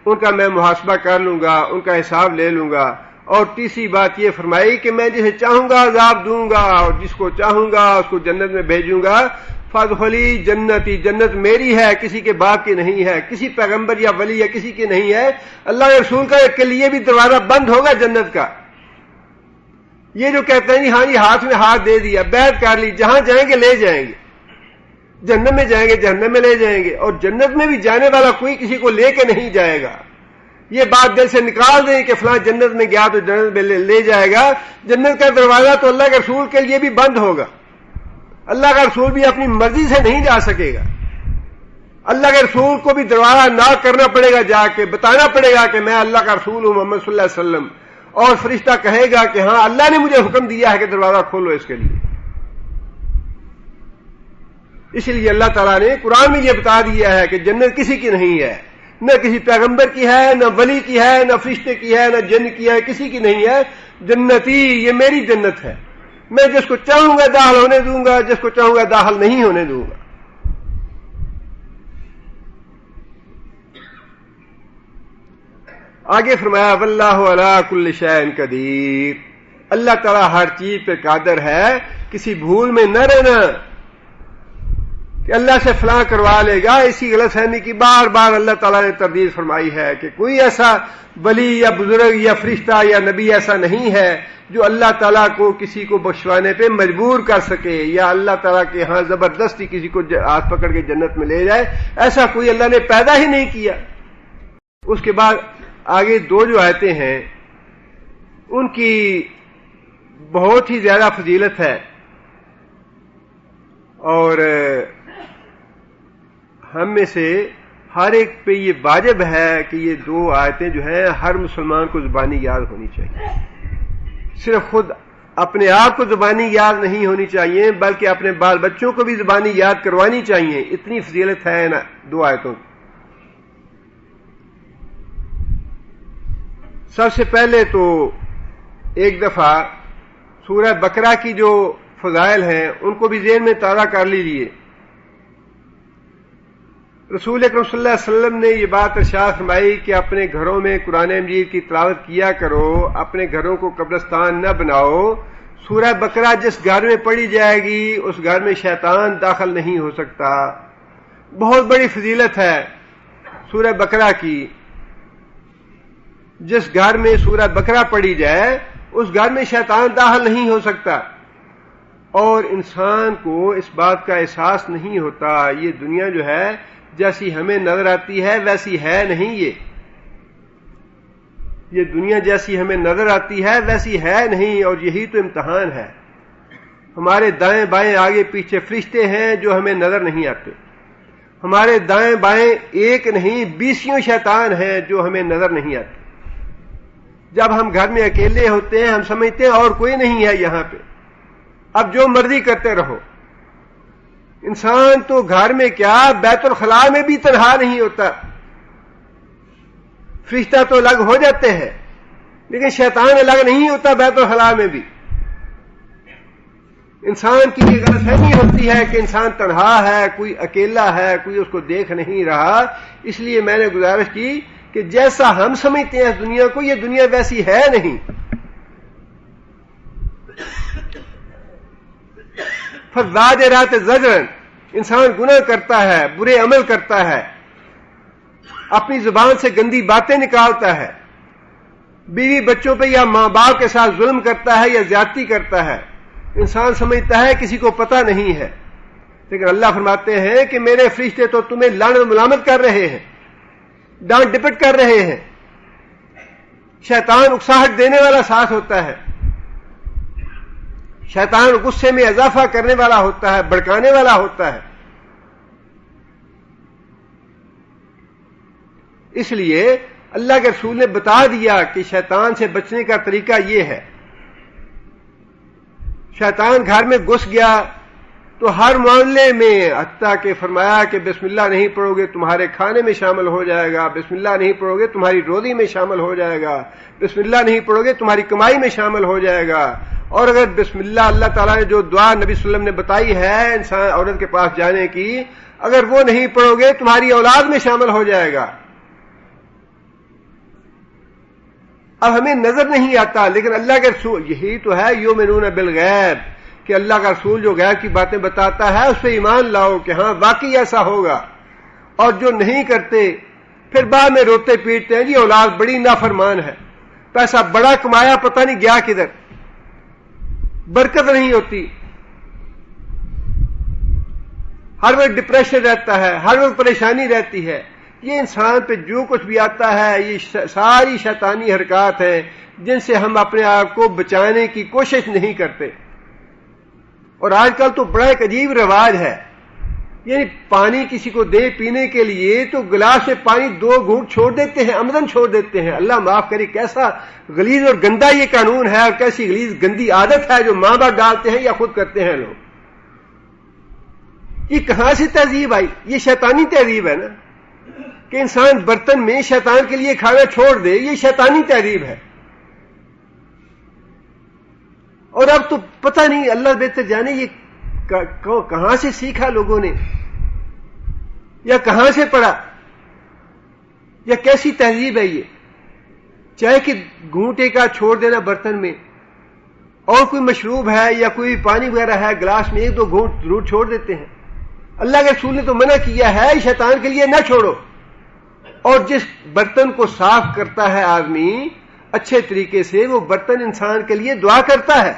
ان کا میں محاسبہ کر لوں گا، ان کا حساب لے لوں گا۔ اور تیسری بات یہ فرمائی کہ میں جسے چاہوں گا عذاب دوں گا اور جس کو چاہوں گا اس کو جنت میں بھیجوں گا۔ فادخلی جنتی، جنت میری ہے، کسی کے باپ کی نہیں ہے، کسی پیغمبر یا ولی یا کسی کی نہیں ہے، اللہ کے رسول کا کے لیے بھی دروازہ بند ہوگا جنت کا۔ یہ جو کہتے ہیں جی ہاں جی ہاتھ میں ہاتھ دے دیا، بیعت کر لی، جہاں جائیں گے لے جائیں گے، جنت میں جائیں گے جہنم میں لے جائیں گے، اور جنت میں بھی جانے والا کوئی کسی کو لے کے نہیں جائے گا۔ یہ بات دل سے نکال دیں کہ فلاں جنت میں گیا تو جنت میں لے جائے گا، جنت کا دروازہ تو اللہ کے رسول کے لیے بھی بند ہوگا۔ اللہ کا رسول بھی اپنی مرضی سے نہیں جا سکے گا، اللہ کے رسول کو بھی دروازہ ناک کرنا پڑے گا، جا کے بتانا پڑے گا کہ میں اللہ کا رسول ہوں محمد صلی اللہ علیہ وسلم، اور فرشتہ کہے گا کہ ہاں اللہ نے مجھے حکم دیا ہے کہ دروازہ کھولو اس کے لیے۔ اس لیے اللہ تعالیٰ نے قرآن میں یہ بتا دیا ہے کہ جنت کسی کی نہیں ہے، نہ کسی پیغمبر کی ہے، نہ ولی کی ہے، نہ فرشتے کی ہے، نہ جن کی ہے، کسی کی نہیں ہے۔ جنتی، یہ میری جنت ہے، میں جس کو چاہوں گا داخل ہونے دوں گا، جس کو چاہوں گا داخل نہیں ہونے دوں گا۔ آگے فرمایا واللہ علی کل شیء قدیر، اللہ تعالیٰ ہر چیز پہ قادر ہے۔ کسی بھول میں نہ رہنا کہ اللہ سے فلاں کروا لے گا، اسی غلط فہمی کی بار بار اللہ تعالیٰ نے تردید فرمائی ہے کہ کوئی ایسا ولی یا بزرگ یا فرشتہ یا نبی ایسا نہیں ہے جو اللہ تعالیٰ کو کسی کو بخشوانے پہ مجبور کر سکے، یا اللہ تعالیٰ کے ہاں زبردستی کسی کو ہاتھ پکڑ کے جنت میں لے جائے، ایسا کوئی اللہ نے پیدا ہی نہیں کیا۔ اس کے بعد آگے دو جو آیتیں ہیں ان کی بہت ہی زیادہ فضیلت ہے، اور ہم میں سے ہر ایک پہ یہ واجب ہے کہ یہ دو آیتیں جو ہیں ہر مسلمان کو زبانی یاد ہونی چاہیے، صرف خود اپنے آپ کو زبانی یاد نہیں ہونی چاہیے بلکہ اپنے بال بچوں کو بھی زبانی یاد کروانی چاہیے، اتنی فضیلت ہے نا دو آیتوں کی۔ سب سے پہلے تو ایک دفعہ سورہ بقرہ کی جو فضائل ہیں ان کو بھی ذہن میں تازہ کر لیجیے۔ رسول اکرم صلی اللہ علیہ وسلم نے یہ بات ارشاد فرمائی کہ اپنے گھروں میں قرآن مجید کی تلاوت کیا کرو، اپنے گھروں کو قبرستان نہ بناؤ۔ سورہ بقرہ جس گھر میں پڑھی جائے گی اس گھر میں شیطان داخل نہیں ہو سکتا۔ بہت بڑی فضیلت ہے سورہ بقرہ کی، جس گھر میں سورہ بقرہ پڑھی جائے اس گھر میں شیطان داخل نہیں ہو سکتا، اور انسان کو اس بات کا احساس نہیں ہوتا۔ یہ دنیا جو ہے جیسی ہمیں نظر آتی ہے ویسی ہے نہیں، یہ دنیا جیسی ہمیں نظر آتی ہے ویسی ہے نہیں، اور یہی تو امتحان ہے۔ ہمارے دائیں بائیں آگے پیچھے فرشتے ہیں جو ہمیں نظر نہیں آتے، ہمارے دائیں بائیں ایک نہیں 20 شیطان ہیں جو ہمیں نظر نہیں آتے۔ جب ہم گھر میں اکیلے ہوتے ہیں ہم سمجھتے ہیں اور کوئی نہیں ہے یہاں پہ، اب جو مرضی کرتے رہو۔ انسان تو گھر میں کیا بیت الخلاء میں بھی تنہا نہیں ہوتا، فرشتہ تو الگ ہو جاتے ہیں لیکن شیطان الگ نہیں ہوتا بیت الخلاء میں بھی۔ انسان کی یہ غلط فہمی ہوتی ہے کہ انسان تنہا ہے، کوئی اکیلا ہے، کوئی اس کو دیکھ نہیں رہا۔ اس لیے میں نے گزارش کی کہ جیسا ہم سمجھتے ہیں اس دنیا کو، یہ دنیا ویسی ہے نہیں۔ فالزاجرات زجرا، انسان گناہ کرتا ہے، برے عمل کرتا ہے، اپنی زبان سے گندی باتیں نکالتا ہے، بیوی بچوں پہ یا ماں باپ کے ساتھ ظلم کرتا ہے یا زیادتی کرتا ہے۔ انسان سمجھتا ہے کسی کو پتہ نہیں ہے، لیکن اللہ فرماتے ہیں کہ میرے فرشتے تو تمہیں لعنت و ملامت کر رہے ہیں، ڈانٹ ڈپٹ کر رہے ہیں۔ شیطان اکساہٹ دینے والا ساتھ ہوتا ہے، شیطان غصے میں اضافہ کرنے والا ہوتا ہے، بھڑکانے والا ہوتا ہے۔ اس لیے اللہ کے رسول نے بتا دیا کہ شیطان سے بچنے کا طریقہ یہ ہے۔ شیطان گھر میں گھس گیا تو ہر معاملے میں، حتیٰ کہ فرمایا کہ بسم اللہ نہیں پڑھو گے تمہارے کھانے میں شامل ہو جائے گا، بسم اللہ نہیں پڑھو گے تمہاری روزی میں شامل ہو جائے گا، بسم اللہ نہیں پڑھو گے تمہاری کمائی میں شامل ہو جائے گا۔ اور اگر بسم اللہ تعالیٰ نے جو دعا نبی صلی اللہ علیہ وسلم نے بتائی ہے انسان عورت کے پاس جانے کی، اگر وہ نہیں پڑھو گے تمہاری اولاد میں شامل ہو جائے گا۔ اب ہمیں نظر نہیں آتا لیکن اللہ کے رسول یہی تو ہے یؤمنون بالغیب، کہ اللہ کا رسول جو غیب کی باتیں بتاتا ہے اس پہ ایمان لاؤ کہ ہاں واقعی ایسا ہوگا، اور جو نہیں کرتے پھر بعد میں روتے پیٹتے ہیں جی اولاد بڑی نافرمان ہے، پیسہ بڑا کمایا پتہ نہیں گیا کدھر، برکت نہیں ہوتی، ہر وقت ڈپریشن رہتا ہے، ہر وقت پریشانی رہتی ہے۔ یہ انسان پہ جو کچھ بھی آتا ہے یہ ساری شیطانی حرکات ہیں جن سے ہم اپنے آپ کو بچانے کی کوشش نہیں کرتے۔ اور آج کل تو بڑا ایک عجیب رواج ہے، یعنی پانی کسی کو دے پینے کے لیے تو گلاس میں پانی 2 گھونٹ چھوڑ دیتے ہیں، عمدن چھوڑ دیتے ہیں۔ اللہ معاف کرے، کیسا غلیظ اور گندا یہ قانون ہے، اور کیسی غلیظ گندی عادت ہے جو ماں باپ ڈالتے ہیں یا خود کرتے ہیں لوگ۔ یہ کہاں سے تہذیب آئی؟ یہ شیطانی تہذیب ہے نا، کہ انسان برتن میں شیطان کے لیے کھانا چھوڑ دے، یہ شیطانی تہذیب ہے۔ اور اب تو پتہ نہیں، اللہ بہتر جانے یہ کہاں سے سیکھا لوگوں نے، یا کہاں سے پڑھا، یا کیسی تہذیب ہے یہ؟ چاہے کہ گھونٹے کا چھوڑ دینا برتن میں، اور کوئی مشروب ہے یا کوئی پانی وغیرہ ہے گلاس میں 1-2 گھونٹ ضرور چھوڑ دیتے ہیں۔ اللہ کے رسول نے تو منع کیا ہے شیطان کے لیے نہ چھوڑو۔ اور جس برتن کو صاف کرتا ہے آدمی اچھے طریقے سے، وہ برتن انسان کے لیے دعا کرتا ہے،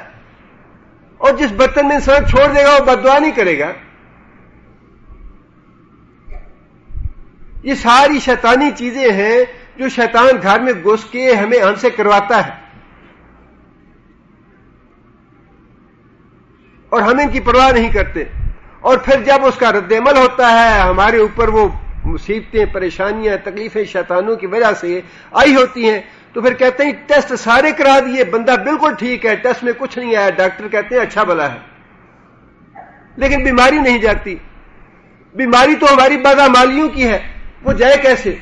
اور جس برتن میں انسان چھوڑ دے گا وہ بد دعا نہیں کرے گا۔ یہ ساری شیطانی چیزیں ہیں جو شیطان گھر میں گھس کے ہم سے کرواتا ہے، اور ہم ان کی پرواہ نہیں کرتے۔ اور پھر جب اس کا رد عمل ہوتا ہے، ہمارے اوپر وہ مصیبتیں، پریشانیاں، تکلیفیں شیطانوں کی وجہ سے آئی ہوتی ہیں، تو پھر کہتے ہیں ٹیسٹ سارے کرا دیے، بندہ بالکل ٹھیک ہے، ٹیسٹ میں کچھ نہیں آیا، ڈاکٹر کہتے ہیں اچھا بھلا ہے، لیکن بیماری نہیں جاتی۔ بیماری تو ہماری بدعمالیوں کی ہے، وہ جائے کیسے؟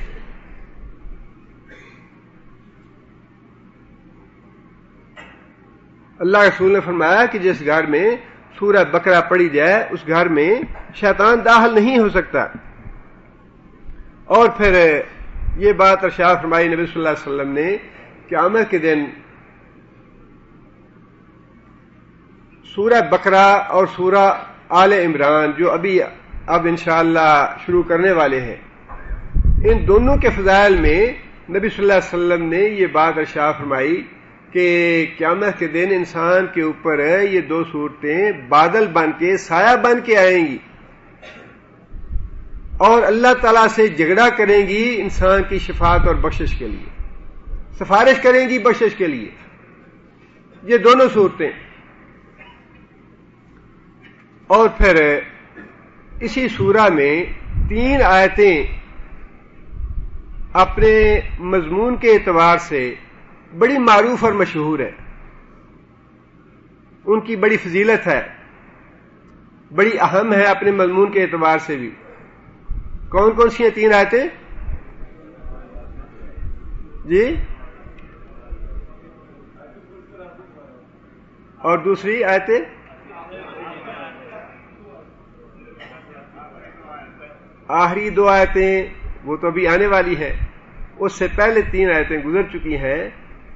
اللہ کے رسول نے فرمایا کہ جس گھر میں سورہ بقرہ پڑھی جائے اس گھر میں شیطان داخل نہیں ہو سکتا۔ اور پھر یہ بات ارشاد فرمائی نبی صلی اللہ علیہ وسلم نے، قیامت کے دن سورہ بقرہ اور سورہ آل عمران جو اب انشاءاللہ شروع کرنے والے ہیں، ان دونوں کے فضائل میں نبی صلی اللہ علیہ وسلم نے یہ بات ارشاد فرمائی کہ قیامت کے دن انسان کے اوپر یہ 2 صورتیں بادل بن کے، سایہ بن کے آئیں گی، اور اللہ تعالیٰ سے جھگڑا کریں گی انسان کی شفاعت اور بخشش کے لیے، سفارش کریں گی بخشش کے لیے، یہ دونوں صورتیں۔ اور پھر اسی سورہ میں 3 آیتیں اپنے مضمون کے اعتبار سے بڑی معروف اور مشہور ہے، ان کی بڑی فضیلت ہے، بڑی اہم ہے اپنے مضمون کے اعتبار سے بھی۔ کون کون سی ہیں 3 آیتیں؟ جی، اور دوسری آیتیں؟ آخری 2 آیتیں وہ تو ابھی آنے والی ہیں، اس سے پہلے 3 آیتیں گزر چکی ہیں۔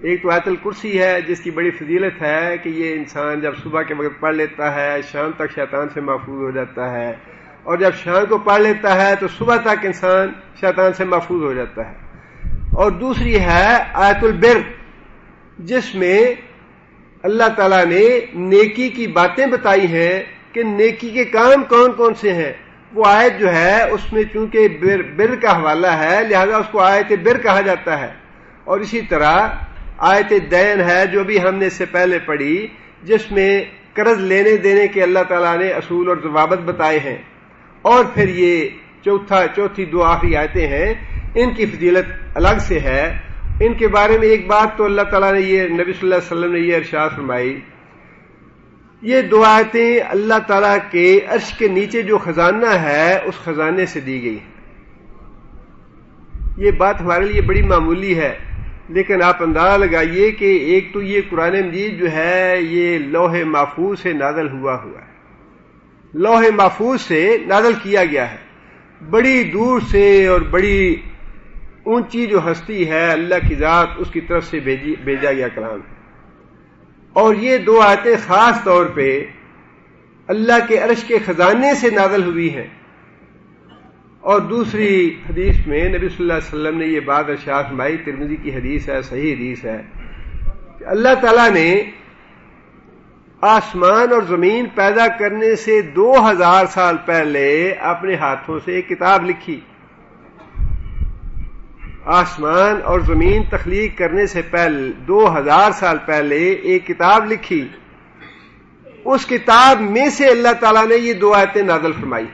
ایک تو آیت الکرسی ہے جس کی بڑی فضیلت ہے کہ یہ انسان جب صبح کے وقت پڑھ لیتا ہے شام تک شیطان سے محفوظ ہو جاتا ہے، اور جب شام کو پڑھ لیتا ہے تو صبح تک انسان شیطان سے محفوظ ہو جاتا ہے۔ اور دوسری ہے آیت البر، جس میں اللہ تعالیٰ نے نیکی کی باتیں بتائی ہیں کہ نیکی کے کام کون کون سے ہیں۔ وہ آیت جو ہے اس میں چونکہ بر کا حوالہ ہے لہذا اس کو آیت بر کہا جاتا ہے۔ اور اسی طرح آیت دین ہے جو بھی ہم نے اس سے پہلے پڑھی، جس میں قرض لینے دینے کے اللہ تعالیٰ نے اصول اور ضوابط بتائے ہیں۔ اور پھر یہ چوتھی 2 آخری آیتیں ہیں، ان کی فضیلت الگ سے ہے۔ ان کے بارے میں ایک بات تو اللہ تعالیٰ نے یہ نبی صلی اللہ علیہ وسلم نے یہ ارشاد فرمائی، یہ 2 آیتیں اللہ تعالیٰ کے عرش کے نیچے جو خزانہ ہے اس خزانے سے دی گئی ہیں۔ یہ بات ہمارے لیے بڑی معمولی ہے، لیکن آپ اندازہ لگائیے کہ ایک تو یہ قرآن مجید جو ہے یہ لوح محفوظ سے نازل ہوا ہے، لوح محفوظ سے نازل کیا گیا ہے، بڑی دور سے اور بڑی اونچی جو ہستی ہے اللہ کی ذات اس کی طرف سے بھیجا گیا کلام ہے۔ اور یہ 2 آیتیں خاص طور پہ اللہ کے عرش کے خزانے سے نازل ہوئی ہیں۔ اور دوسری حدیث میں نبی صلی اللہ علیہ وسلم نے یہ بات ارشاد فرمائی، ترمذی کی حدیث ہے، صحیح حدیث ہے، کہ اللہ تعالیٰ نے آسمان اور زمین پیدا کرنے سے 2000 سال پہلے اپنے ہاتھوں سے ایک کتاب لکھی۔ آسمان اور زمین تخلیق کرنے سے پہلے 2000 سال پہلے ایک کتاب لکھی۔ اس کتاب میں سے اللہ تعالیٰ نے یہ 2 آیتیں نازل فرمائی،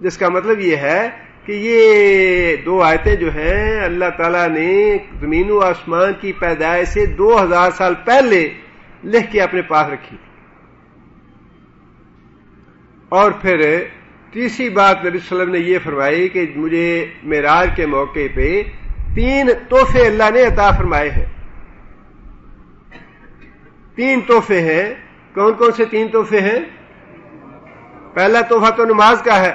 جس کا مطلب یہ ہے کہ یہ 2 آیتیں جو ہیں اللہ تعالیٰ نے زمین و آسمان کی پیدائش سے 2000 سال پہلے لکھ کے اپنے پاس رکھی۔ اور پھر تیسری بات نبی صلی اللہ علیہ وسلم نے یہ فرمائی کہ مجھے معراج کے موقع پہ 3 تحفے اللہ نے عطا فرمائے ہیں۔ 3 تحفے ہیں۔ کون کون سے 3 تحفے ہیں؟ پہلا تحفہ تو نماز کا ہے،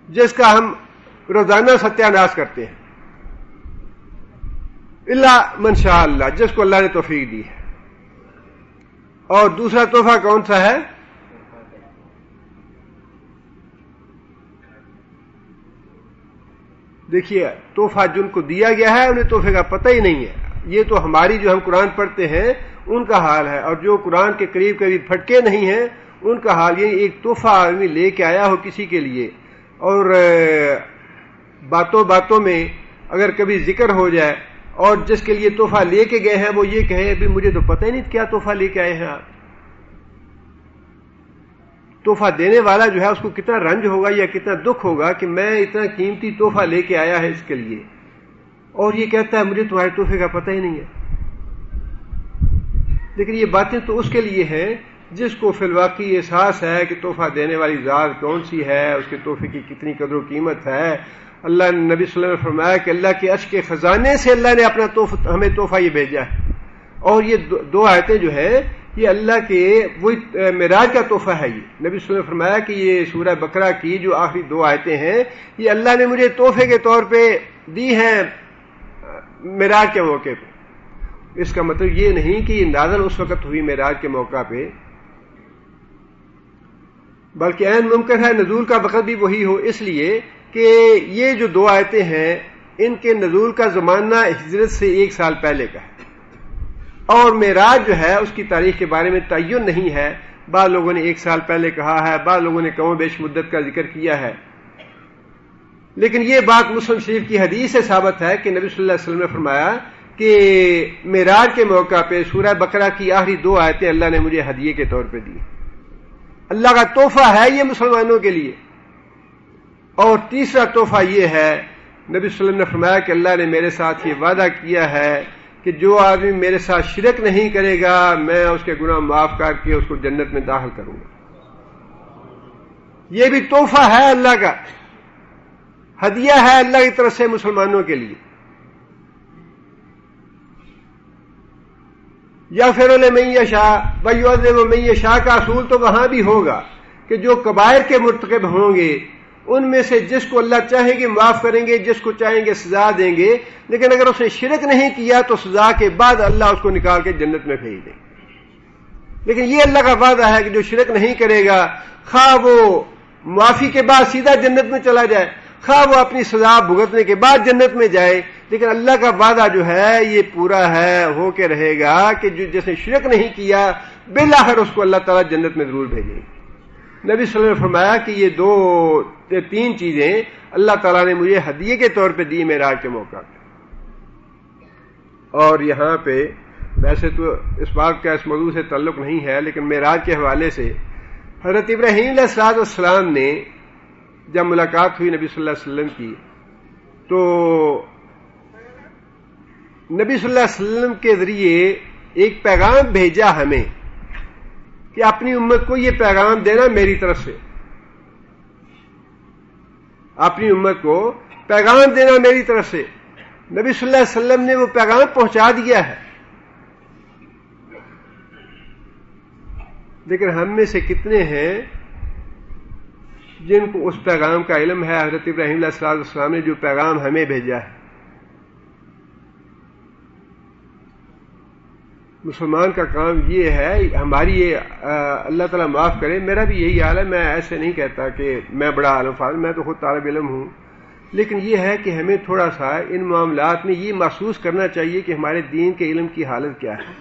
جس کا ہم روزانہ ستیہ ناش کرتے ہیں، الا من شاء اللہ، جس کو اللہ نے توفیق دی ہے۔ اور دوسرا تحفہ کون سا ہے؟ دیکھیے، تحفہ جن کو دیا گیا ہے انہیں تحفے کا پتہ ہی نہیں ہے۔ یہ تو ہماری جو ہم قرآن پڑھتے ہیں ان کا حال ہے، اور جو قرآن کے قریب کبھی پھٹکے نہیں ہیں ان کا حال یہ ایک تحفہ آدمی لے کے آیا ہو کسی کے لیے، اور باتوں باتوں میں اگر کبھی ذکر ہو جائے اور جس کے لیے تحفہ لے کے گئے ہیں وہ یہ کہے ابھی مجھے تو پتہ ہی نہیں کیا تحفہ لے کے آئے ہیں آپ۔ تحفہ دینے والا جو ہے اس کو کتنا رنج ہوگا یا کتنا دکھ ہوگا کہ میں اتنا قیمتی تحفہ لے کے آیا ہے اس کے لیے، اور یہ کہتا ہے مجھے تمہارے تحفے کا پتہ ہی نہیں ہے۔ لیکن یہ باتیں تو اس کے لیے ہیں جس کو فی الواقع احساس ہے کہ تحفہ دینے والی ذات کون سی ہے، اس کے تحفے کی کتنی قدر و قیمت ہے۔ اللہ نے نبی صلی اللہ علیہ وسلم نے فرمایا کہ اللہ کے عرش کے خزانے سے اللہ نے اپنا تحفہ ہمیں تحفہ یہ بھیجا ہے۔ اور یہ 2 آیتیں جو ہیں یہ اللہ کے وہی معراج کا تحفہ ہے۔ یہ نبی صلی اللہ علیہ وسلم نے فرمایا کہ یہ سورہ بقرہ کی جو آخری 2 آیتیں ہیں یہ اللہ نے مجھے تحفے کے طور پہ دی ہیں معراج کے موقع پہ۔ اس کا مطلب یہ نہیں کہ یہ نازل اس وقت ہوئی معراج کے موقع پہ، بلکہ عین ممکن ہے نزول کا وقت بھی وہی ہو، اس لیے کہ یہ جو 2 آیتیں ہیں ان کے نزول کا زمانہ ہجرت سے 1 سال پہلے کا ہے، اور معراج جو ہے اس کی تاریخ کے بارے میں تعین نہیں ہے۔ بعض لوگوں نے 1 سال پہلے کہا ہے، بعض لوگوں نے کم و بیش مدت کا ذکر کیا ہے، لیکن یہ بات مسلم شریف کی حدیث سے ثابت ہے کہ نبی صلی اللہ علیہ وسلم نے فرمایا کہ معراج کے موقع پہ سورہ بقرہ کی آخری 2 آیتیں اللہ نے مجھے ہدیے کے طور پہ دی۔ اللہ کا تحفہ ہے یہ مسلمانوں کے لیے۔ اور تیسرا تحفہ یہ ہے، نبی صلی اللہ علیہ وسلم نے فرمایا کہ اللہ نے میرے ساتھ یہ وعدہ کیا ہے کہ جو آدمی میرے ساتھ شرک نہیں کرے گا میں اس کے گناہ معاف کر کے اس کو جنت میں داخل کروں گا۔ یہ بھی تحفہ ہے اللہ کا، ہدیہ ہے اللہ کی طرف سے مسلمانوں کے لیے۔ یغفر لمن یشاء ویعذب من یشاء کا اصول تو وہاں بھی ہوگا کہ جو کبائر کے مرتکب ہوں گے ان میں سے جس کو اللہ چاہیں گے معاف کریں گے، جس کو چاہیں گے سزا دیں گے، لیکن اگر اس نے شرک نہیں کیا تو سزا کے بعد اللہ اس کو نکال کے جنت میں بھیج دیں گے۔ لیکن یہ اللہ کا وعدہ ہے کہ جو شرک نہیں کرے گا، خواہ وہ معافی کے بعد سیدھا جنت میں چلا جائے، خواہ وہ اپنی سزا بھگتنے کے بعد جنت میں جائے، لیکن اللہ کا وعدہ جو ہے یہ پورا ہے، ہو کے رہے گا کہ جس نے شرک نہیں کیا بالآخر اس کو اللہ تعالیٰ جنت میں ضرور بھیجے گا۔ نبی صلی اللہ علیہ وسلم نے فرمایا کہ یہ 3 چیزیں اللہ تعالیٰ نے مجھے ہدیے کے طور پہ دی معراج کے موقع پہ۔ اور یہاں پہ ویسے تو اس بات کا اس موضوع سے تعلق نہیں ہے، لیکن معراج کے حوالے سے حضرت ابراہیم علیہ السلام نے جب ملاقات ہوئی نبی صلی اللہ علیہ وسلم کی تو نبی صلی اللہ علیہ وسلم کے ذریعے ایک پیغام بھیجا ہمیں کہ اپنی امت کو یہ پیغام دینا میری طرف سے، اپنی امت کو پیغام دینا میری طرف سے۔ نبی صلی اللہ علیہ وسلم نے وہ پیغام پہنچا دیا ہے، لیکن ہم میں سے کتنے ہیں جن کو اس پیغام کا علم ہے؟ حضرت ابراہیم علیہ السلام نے جو پیغام ہمیں بھیجا ہے، مسلمان کا کام یہ ہے، ہماری یہ اللہ تعالیٰ معاف کرے، میرا بھی یہی حال ہے، میں ایسے نہیں کہتا کہ میں بڑا عالم فاضل، میں تو خود طالب علم ہوں، لیکن یہ ہے کہ ہمیں تھوڑا سا ان معاملات میں یہ محسوس کرنا چاہیے کہ ہمارے دین کے علم کی حالت کیا ہے۔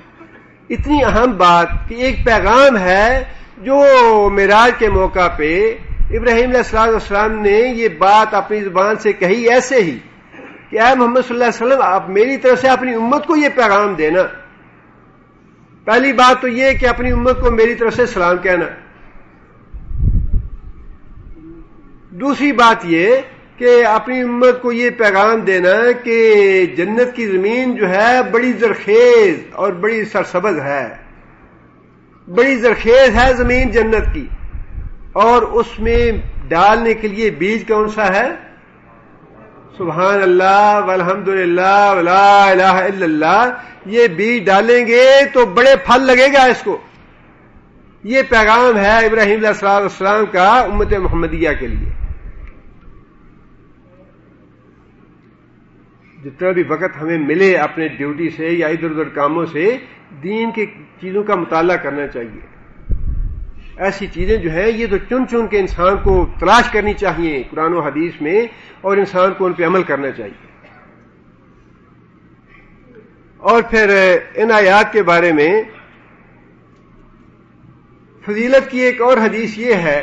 اتنی اہم بات کہ ایک پیغام ہے جو معراج کے موقع پہ ابراہیم علیہ السلام نے یہ بات اپنی زبان سے کہی ایسے ہی کہ اے محمد صلی اللہ علیہ وسلم، آپ میری طرف سے اپنی امت کو یہ پیغام دینا۔ پہلی بات تو یہ کہ اپنی امت کو میری طرف سے سلام کہنا، دوسری بات یہ کہ اپنی امت کو یہ پیغام دینا کہ جنت کی زمین جو ہے بڑی زرخیز اور بڑی سرسبز ہے، بڑی زرخیز ہے زمین جنت کی، اور اس میں ڈالنے کے لیے بیج کون سا ہے؟ سبحان اللہ والحمد للہ ولا الہ الا اللہ۔ یہ بیج ڈالیں گے تو بڑے پھل لگے گا اس کو۔ یہ پیغام ہے ابراہیم علیہ السلام کا امت محمدیہ کے لیے۔ جتنا بھی وقت ہمیں ملے اپنے ڈیوٹی سے یا ادھر ادھر کاموں سے، دین کی چیزوں کا مطالعہ کرنا چاہیے۔ ایسی چیزیں جو ہیں یہ تو چن چن کے انسان کو تلاش کرنی چاہیے قرآن و حدیث میں، اور انسان کو ان پہ عمل کرنا چاہیے۔ اور پھر ان آیات کے بارے میں فضیلت کی ایک اور حدیث یہ ہے،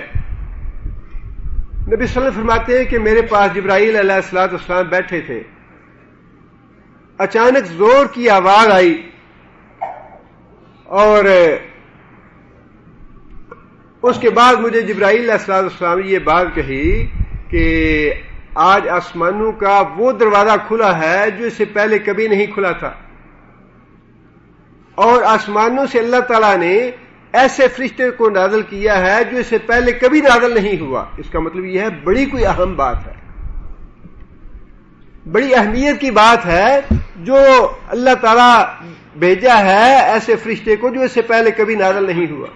نبی صلی اللہ علیہ وسلم فرماتے ہیں کہ میرے پاس جبرائیل علیہ السلام بیٹھے تھے، اچانک زور کی آواز آئی اور اس کے بعد مجھے جبرائیل علیہ السلام نے یہ بات کہی کہ آج آسمانوں کا وہ دروازہ کھلا ہے جو اس سے پہلے کبھی نہیں کھلا تھا، اور آسمانوں سے اللہ تعالیٰ نے ایسے فرشتے کو نازل کیا ہے جو اس سے پہلے کبھی نازل نہیں ہوا۔ اس کا مطلب یہ ہے بڑی کوئی اہم بات ہے، بڑی اہمیت کی بات ہے جو اللہ تعالیٰ بھیجا ہے ایسے فرشتے کو جو اس سے پہلے کبھی نازل نہیں ہوا۔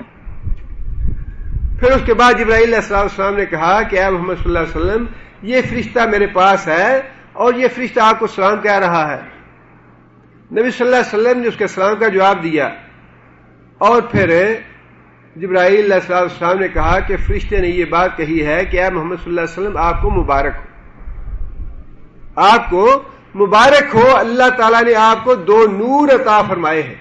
پھر اس کے بعد جبرائیل علیہ السلام نے کہا کہ اے محمد صلی اللہ علیہ وسلم، یہ فرشتہ میرے پاس ہے اور یہ فرشتہ آپ کو سلام کہہ رہا ہے۔ نبی صلی اللہ علیہ وسلم نے اس کے سلام کا جواب دیا، اور پھر جبرائیل علیہ السلام نے کہا کہ فرشتے نے یہ بات کہی ہے کہ اے محمد صلی اللہ علیہ وسلم، آپ کو مبارک ہو، آپ کو مبارک ہو، اللہ تعالیٰ نے آپ کو 2 نور عطا فرمائے ہیں۔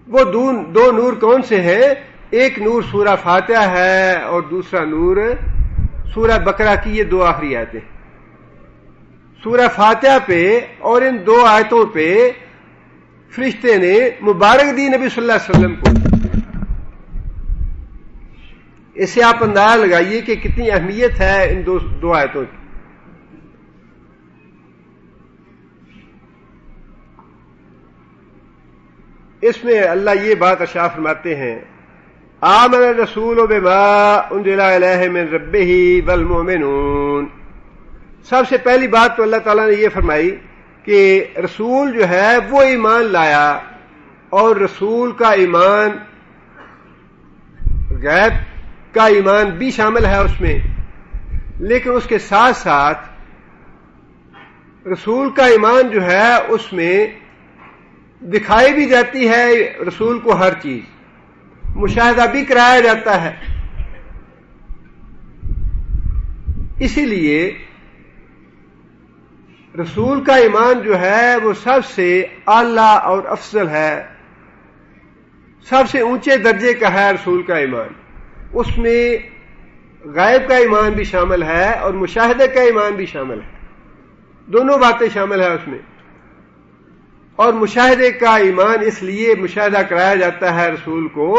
وہ 2 نور کون سے ہیں؟ ایک نور سورہ فاتحہ ہے اور دوسرا نور سورہ بقرہ کی یہ 2 آخری آیتیں۔ سورہ فاتحہ پہ اور ان 2 آیتوں پہ فرشتے نے مبارک دی نبی صلی اللہ علیہ وسلم کو۔ اس سے آپ اندازہ لگائیے کہ کتنی اہمیت ہے ان 2 آیتوں کی۔ اس میں اللہ یہ بات ارشاد فرماتے ہیں، آمن الرسول بما انزل الیہ من ربہ والمؤمنون۔ سب سے پہلی بات تو اللہ تعالیٰ نے یہ فرمائی کہ رسول جو ہے وہ ایمان لایا، اور رسول کا ایمان غیب کا ایمان بھی شامل ہے اس میں، لیکن اس کے ساتھ ساتھ رسول کا ایمان جو ہے اس میں دکھائی بھی جاتی ہے رسول کو ہر چیز، مشاہدہ بھی کرایا جاتا ہے۔ اسی لیے رسول کا ایمان جو ہے وہ سب سے اعلیٰ اور افضل ہے، سب سے اونچے درجے کا ہے رسول کا ایمان۔ اس میں غیب کا ایمان بھی شامل ہے اور مشاہدے کا ایمان بھی شامل ہے، دونوں باتیں شامل ہیں اس میں۔ اور مشاہدے کا ایمان اس لیے مشاہدہ کرایا جاتا ہے رسول کو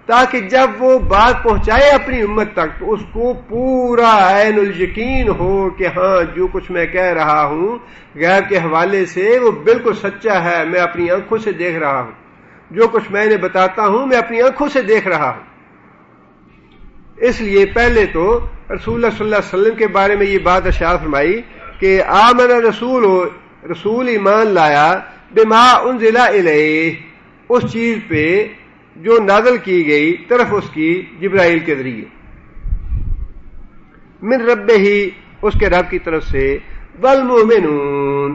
تاکہ جب وہ بات پہنچائے اپنی امت تک تو اس کو پورا عین الیقین ہو کہ ہاں جو کچھ میں کہہ رہا ہوں غیب کے حوالے سے وہ بالکل سچا ہے، میں اپنی آنکھوں سے دیکھ رہا ہوں، جو کچھ میں نے بتاتا ہوں میں اپنی آنکھوں سے دیکھ رہا ہوں۔ اس لیے پہلے تو رسول اللہ صلی اللہ علیہ وسلم کے بارے میں یہ بات ارشاد فرمائی کہ آمن الرسول، رسول ایمان لایا، بما انزل الیہ، اس چیز پہ جو نازل کی گئی طرف اس کی جبرائیل کے ذریعے، من ربہ، اس کے رب کی طرف سے، والمؤمنون،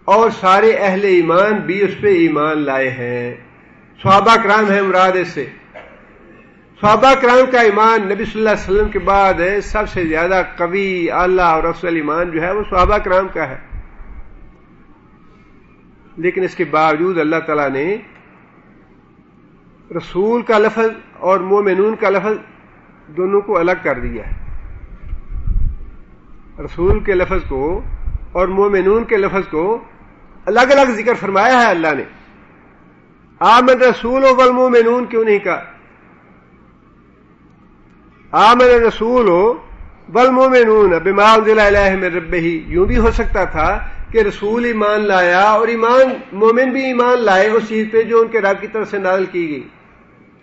اور سارے اہل ایمان بھی اس پہ ایمان لائے ہیں. صحابہ کرام ہیں مراد اس سے. صحابہ کرام کا ایمان نبی صلی اللہ علیہ وسلم کے بعد سب سے زیادہ قوی، اعلیٰ اور افضل ایمان جو ہے وہ صحابہ کرام کا ہے. لیکن اس کے باوجود اللہ تعالیٰ نے رسول کا لفظ اور مومنون کا لفظ دونوں کو الگ کر دیا ہے. رسول کے لفظ کو اور مومنون کے لفظ کو الگ الگ ذکر فرمایا ہے اللہ نے. آمن رسول والمومنون کیوں نہیں کہا؟ آمن رسول والمومنون بما انزل الیہ من ربہ. یوں بھی ہو سکتا تھا کہ رسول ایمان لایا اور مومن بھی ایمان لائے اس چیز پہ جو ان کے رب کی طرف سے نازل کی گئی.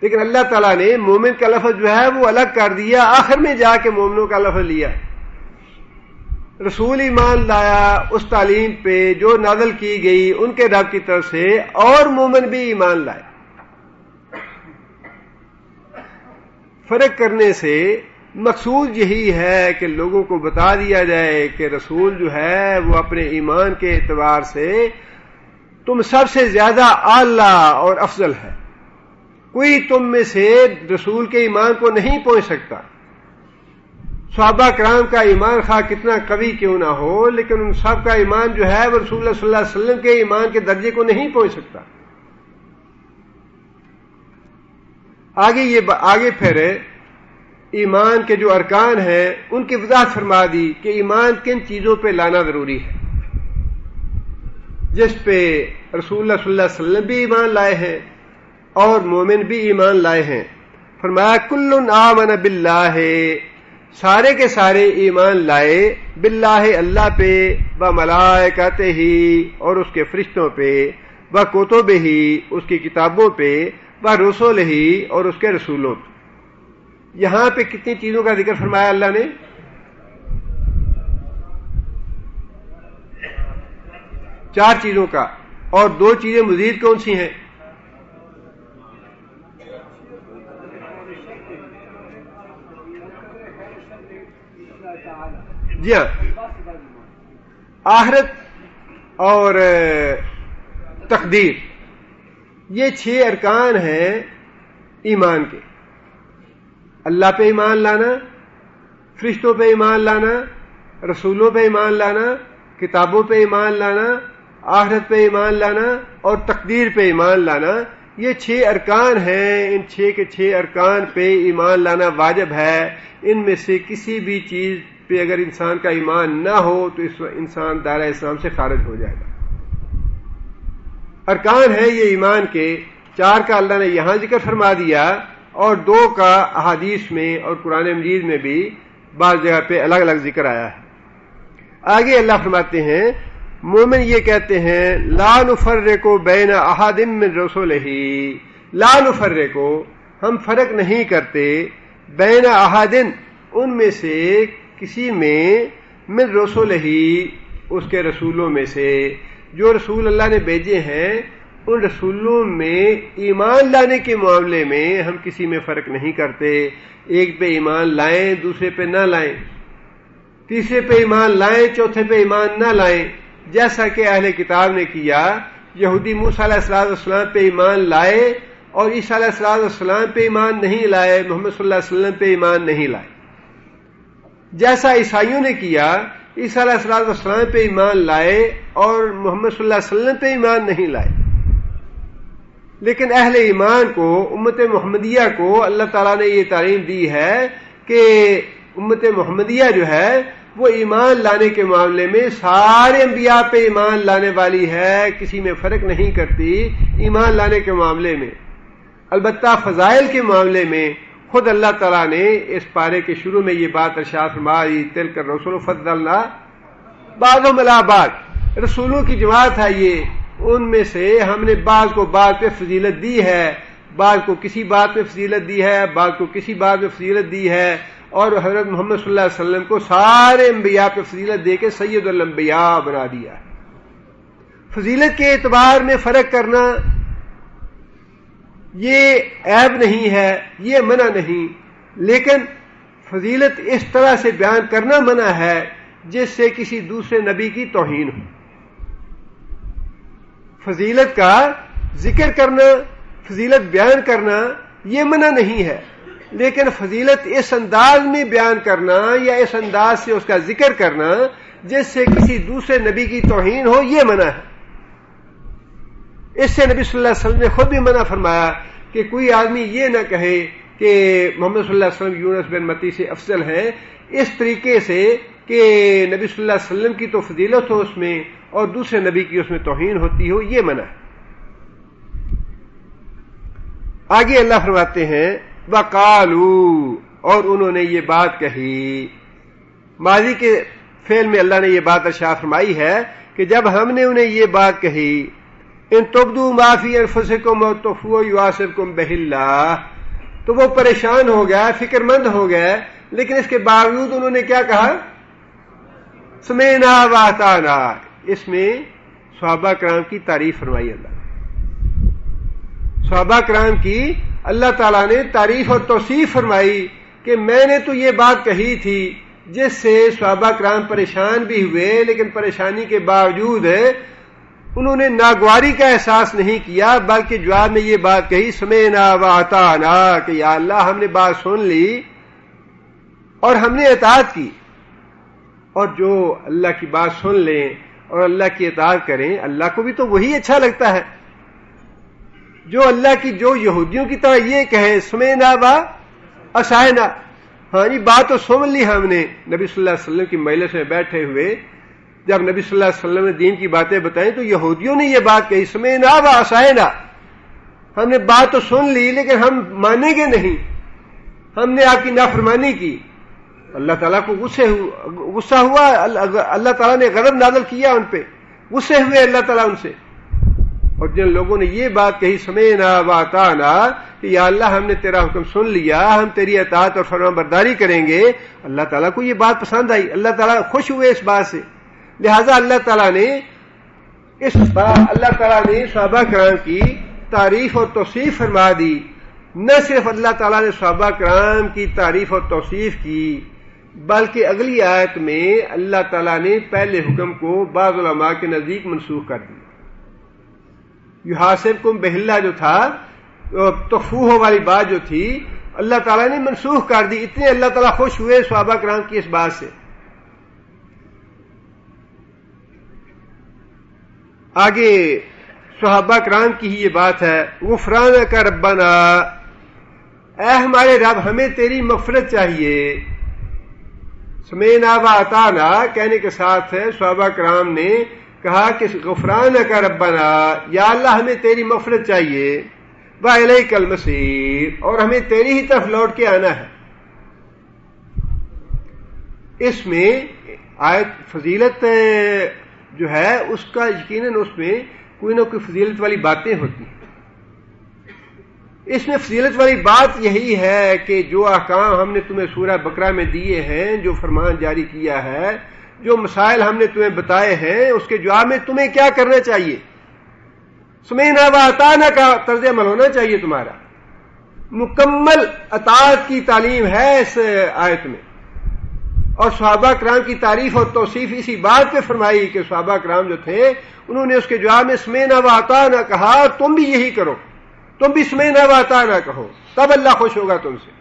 لیکن اللہ تعالیٰ نے مومن کا لفظ جو ہے وہ الگ کر دیا، آخر میں جا کے مومنوں کا لفظ لیا. رسول ایمان لایا اس تعلیم پہ جو نازل کی گئی ان کے رب کی طرف سے، اور مومن بھی ایمان لائے. فرق کرنے سے مقصود یہی ہے کہ لوگوں کو بتا دیا جائے کہ رسول جو ہے وہ اپنے ایمان کے اعتبار سے تم سب سے زیادہ اعلیٰ اور افضل ہے. کوئی تم میں سے رسول کے ایمان کو نہیں پہنچ سکتا. صحابہ کرام کا ایمان خواہ کتنا قوی کیوں نہ ہو، لیکن ان سب کا ایمان جو ہے وہ رسول اللہ صلی اللہ علیہ وسلم کے ایمان کے درجے کو نہیں پہنچ سکتا. آگے پھر ایمان کے جو ارکان ہیں ان کی وضاحت فرما دی کہ ایمان کن چیزوں پہ لانا ضروری ہے، جس پہ رسول اللہ صلی اللہ علیہ وسلم بھی ایمان لائے ہیں اور مومن بھی ایمان لائے ہیں. فرمایا کل آمن باللہ، سارے کے سارے ایمان لائے باللہ اللہ پہ، وملائکتہ اور اس کے فرشتوں پہ، وکتبہ اس کی کتابوں پہ، ورسلہ اور اس کے رسولوں پہ. یہاں پہ کتنی چیزوں کا ذکر فرمایا اللہ نے؟ 4 چیزوں کا. اور 2 چیزیں مزید کون سی ہیں؟ جی ہاں، آخرت اور تقدیر، یہ 6 ارکان ہیں ایمان کے. اللہ پہ ایمان لانا، فرشتوں پہ ایمان لانا، رسولوں پہ ایمان لانا، کتابوں پہ ایمان لانا، آخرت پہ ایمان لانا اور تقدیر پہ ایمان لانا. یہ 6 ارکان ہیں. ان 6 کے 6 ارکان پہ ایمان لانا واجب ہے. ان میں سے کسی بھی چیز پہ اگر انسان کا ایمان نہ ہو تو اس انسان دائرہ اسلام سے خارج ہو جائے گا. ارکان ہیں یہ ایمان کے. 4 کا اللہ نے یہاں ذکر فرما دیا اور 2 کا احادیث میں اور قرآن مجید میں بھی بعض جگہ پہ الگ الگ ذکر آیا ہے. آگے اللہ فرماتے ہیں مومن یہ کہتے ہیں لا نفرق بین احد من رسلہ، لا نفرق ہم فرق نہیں کرتے، بین احد ان میں سے کسی میں، من رسلہ اس کے رسولوں میں سے، جو رسول اللہ نے بھیجے ہیں ان رسولوں میں ایمان لانے کے معاملے میں ہم کسی میں فرق نہیں کرتے. ایک پہ ایمان لائیں، دوسرے پہ نہ لائیں، تیسرے پہ ایمان لائیں، چوتھے پہ ایمان نہ لائیں، جیسا کہ اہل کتاب نے کیا. یہودی موسیٰ علیہ السلام پہ ایمان لائے اور عیسیٰ علیہ السلام پہ ایمان نہیں لائے، محمد صلی اللہ علیہ وسلم پہ ایمان نہیں لائے. جیسا عیسائیوں نے کیا، عیسیٰ علیہ السلام پہ ایمان لائے اور محمد صلی اللہ علیہ وسلم پہ ایمان نہیں لائے. لیکن اہل ایمان کو، امت محمدیہ کو اللہ تعالیٰ نے یہ تعلیم دی ہے کہ امت محمدیہ جو ہے وہ ایمان لانے کے معاملے میں سارے انبیاء پہ ایمان لانے والی ہے، کسی میں فرق نہیں کرتی ایمان لانے کے معاملے میں. البتہ فضائل کے معاملے میں خود اللہ تعالیٰ نے اس پارے کے شروع میں یہ بات ارشاد فرمائی تلک الرسل فضلنا بعضهم علی بعض، رسولوں کی جماعت ہے یہ، ان میں سے ہم نے بعض کو بعض پہ فضیلت دی ہے، بعض کو کسی بات پہ فضیلت دی ہے، بعض کو کسی بات پہ فضیلت دی ہے. اور حضرت محمد صلی اللہ علیہ وسلم کو سارے انبیاء پہ فضیلت دے کے سید الانبیاء بنا دیا. فضیلت کے اعتبار میں فرق کرنا یہ عیب نہیں ہے، یہ منع نہیں، لیکن فضیلت اس طرح سے بیان کرنا منع ہے جس سے کسی دوسرے نبی کی توہین ہو. فضیلت کا ذکر کرنا، فضیلت بیان کرنا یہ منع نہیں ہے، لیکن فضیلت اس انداز میں بیان کرنا یا اس انداز سے اس کا ذکر کرنا جس سے کسی دوسرے نبی کی توہین ہو، یہ منع ہے۔ اس سے نبی صلی اللہ علیہ وسلم نے خود بھی منع فرمایا کہ کوئی آدمی یہ نہ کہے کہ محمد صلی اللہ علیہ وسلم یونس بن متی سے افضل ہیں، اس طریقے سے کہ نبی صلی اللہ علیہ وسلم کی تو فضیلت ہو اس میں اور دوسرے نبی کی اس میں توہین ہوتی ہو، یہ منع ہے۔ آگے اللہ فرماتے ہیں وَقَالُوا، اور انہوں نے یہ بات کہی۔ ماضی کے فعل میں اللہ نے یہ بات ارشاد فرمائی ہے کہ جب ہم نے انہیں یہ بات کہی ان تبدوا ما فی انفسکم او تخفوہ یحاسبکم بہ اللہ، تو وہ پریشان ہو گیا، فکر مند ہو گئے، لیکن اس کے باوجود انہوں نے کیا کہا؟ سمعنا واطعنا۔ اس میں صحابہ کرام کی تعریف فرمائی اللہ نے، صحابہ کرام کی اللہ تعالیٰ نے تعریف اور توصیف فرمائی کہ میں نے تو یہ بات کہی تھی جس سے صحابہ کرام پریشان بھی ہوئے، لیکن پریشانی کے باوجود انہوں نے ناگواری کا احساس نہیں کیا، بلکہ جواب میں یہ بات کہی سمعنا واطعنا، کہ یا اللہ ہم نے بات سن لی اور ہم نے اطاعت کی۔ اور جو اللہ کی بات سن لیں اور اللہ کی اطاعت کریں، اللہ کو بھی تو وہی اچھا لگتا ہے۔ جو اللہ کی، جو یہودیوں کی طرح یہ کہے سمعنا واطعنا، ہاں جی بات تو سن لی ہم نے، نبی صلی اللہ علیہ وسلم کی مجلس میں بیٹھے ہوئے جب نبی صلی اللہ علیہ وسلم نے دین کی باتیں بتائیں تو یہودیوں نے یہ بات کہی سمعنا واطعنا، ہم نے بات تو سن لی لیکن ہم مانیں گے نہیں، ہم نے آپ کی نافرمانی کی۔ اللہ تعالیٰ کو غصہ ہوا، اللہ تعالیٰ نے غضب نازل کیا ان پہ، غصے ہوئے اللہ تعالیٰ ان سے۔ اور جن لوگوں نے یہ بات کہی سمعنا واطعنا کہ یا اللہ ہم نے تیرا حکم سن لیا، ہم تیری اطاعت اور فرمان برداری کریں گے، اللہ تعالیٰ کو یہ بات پسند آئی، اللہ تعالیٰ خوش ہوئے اس بات سے۔ لہذا اللہ تعالیٰ نے صحابہ کرام کی تعریف اور توصیف فرما دی۔ نہ صرف اللہ تعالیٰ نے صحابہ کرام کی تعریف اور توصیف کی، بلکہ اگلی آیت میں اللہ تعالیٰ نے پہلے حکم کو بعض علماء کے نزدیک منسوخ کر دیا۔ یحاسبکم بہ اللہ جو تھا، تخفوہ والی بات جو تھی، اللہ تعالیٰ نے منسوخ کر دی۔ اتنے اللہ تعالیٰ خوش ہوئے صحابہ کرام کی اس بات سے۔ آگے صحابہ کرام کی ہی یہ بات ہے غفرانک ربنا، اے ہمارے رب ہمیں تیری مغفرت چاہیے۔ سمعنا واطعنا کہنے کے ساتھ صحابہ کرام نے کہا کہ غفرانک ربنا، یا اللہ ہمیں تیری مغفرت چاہیے، وإلیک المصیر، اور ہمیں تیری ہی طرف لوٹ کے آنا ہے۔ اس میں آیت فضیلت جو ہے اس کا یقیناً اس میں کوئی نہ کوئی فضیلت والی باتیں ہوتی ہیں۔ اس میں فضیلت والی بات یہی ہے کہ جو احکام ہم نے تمہیں سورہ بقرہ میں دیے ہیں، جو فرمان جاری کیا ہے، جو مسائل ہم نے تمہیں بتائے ہیں، اس کے جواب میں تمہیں کیا کرنا چاہیے؟ سمعنا واطعنا کا طرز عمل ہونا چاہیے تمہارا۔ مکمل اطاعت کی تعلیم ہے اس آیت میں، اور صحابہ کرام کی تعریف اور توصیف اسی بات پہ فرمائی کہ صحابہ کرام جو تھے انہوں نے اس کے جواب میں سمعنا واطعنا کہا، تم بھی یہی کرو، تم بھی سمعنا واطعنا کہو، تب اللہ خوش ہوگا تم سے۔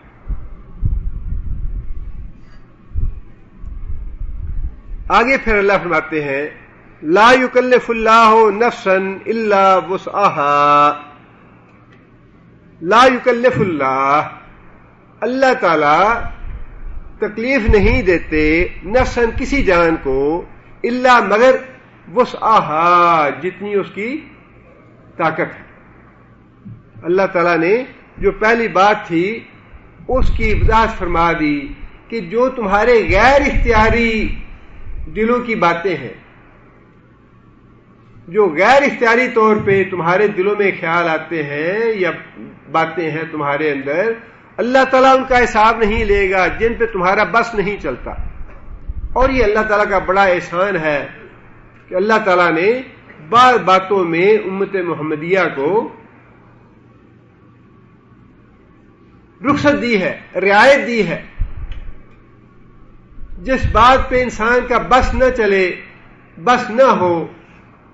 آگے پھر اللہ فرماتے ہیں لا یکلف اللہ نفسا الا وسعها، لا یکلف اللہ، اللہ تعالی تکلیف نہیں دیتے نفسا کسی جان کو، الا مگر وسعها جتنی اس کی طاقت ہے۔ اللہ تعالیٰ نے جو پہلی بات تھی اس کی وضاحت فرما دی کہ جو تمہارے غیر اختیاری دلوں کی باتیں ہیں، جو غیر اختیاری طور پہ تمہارے دلوں میں خیال آتے ہیں یا باتیں ہیں تمہارے اندر، اللہ تعالیٰ ان کا حساب نہیں لے گا، جن پہ تمہارا بس نہیں چلتا۔ اور یہ اللہ تعالیٰ کا بڑا احسان ہے کہ اللہ تعالیٰ نے بعض باتوں میں امت محمدیہ کو رخصت دی ہے، رعایت دی ہے۔ جس بات پہ انسان کا بس نہ چلے، بس نہ ہو،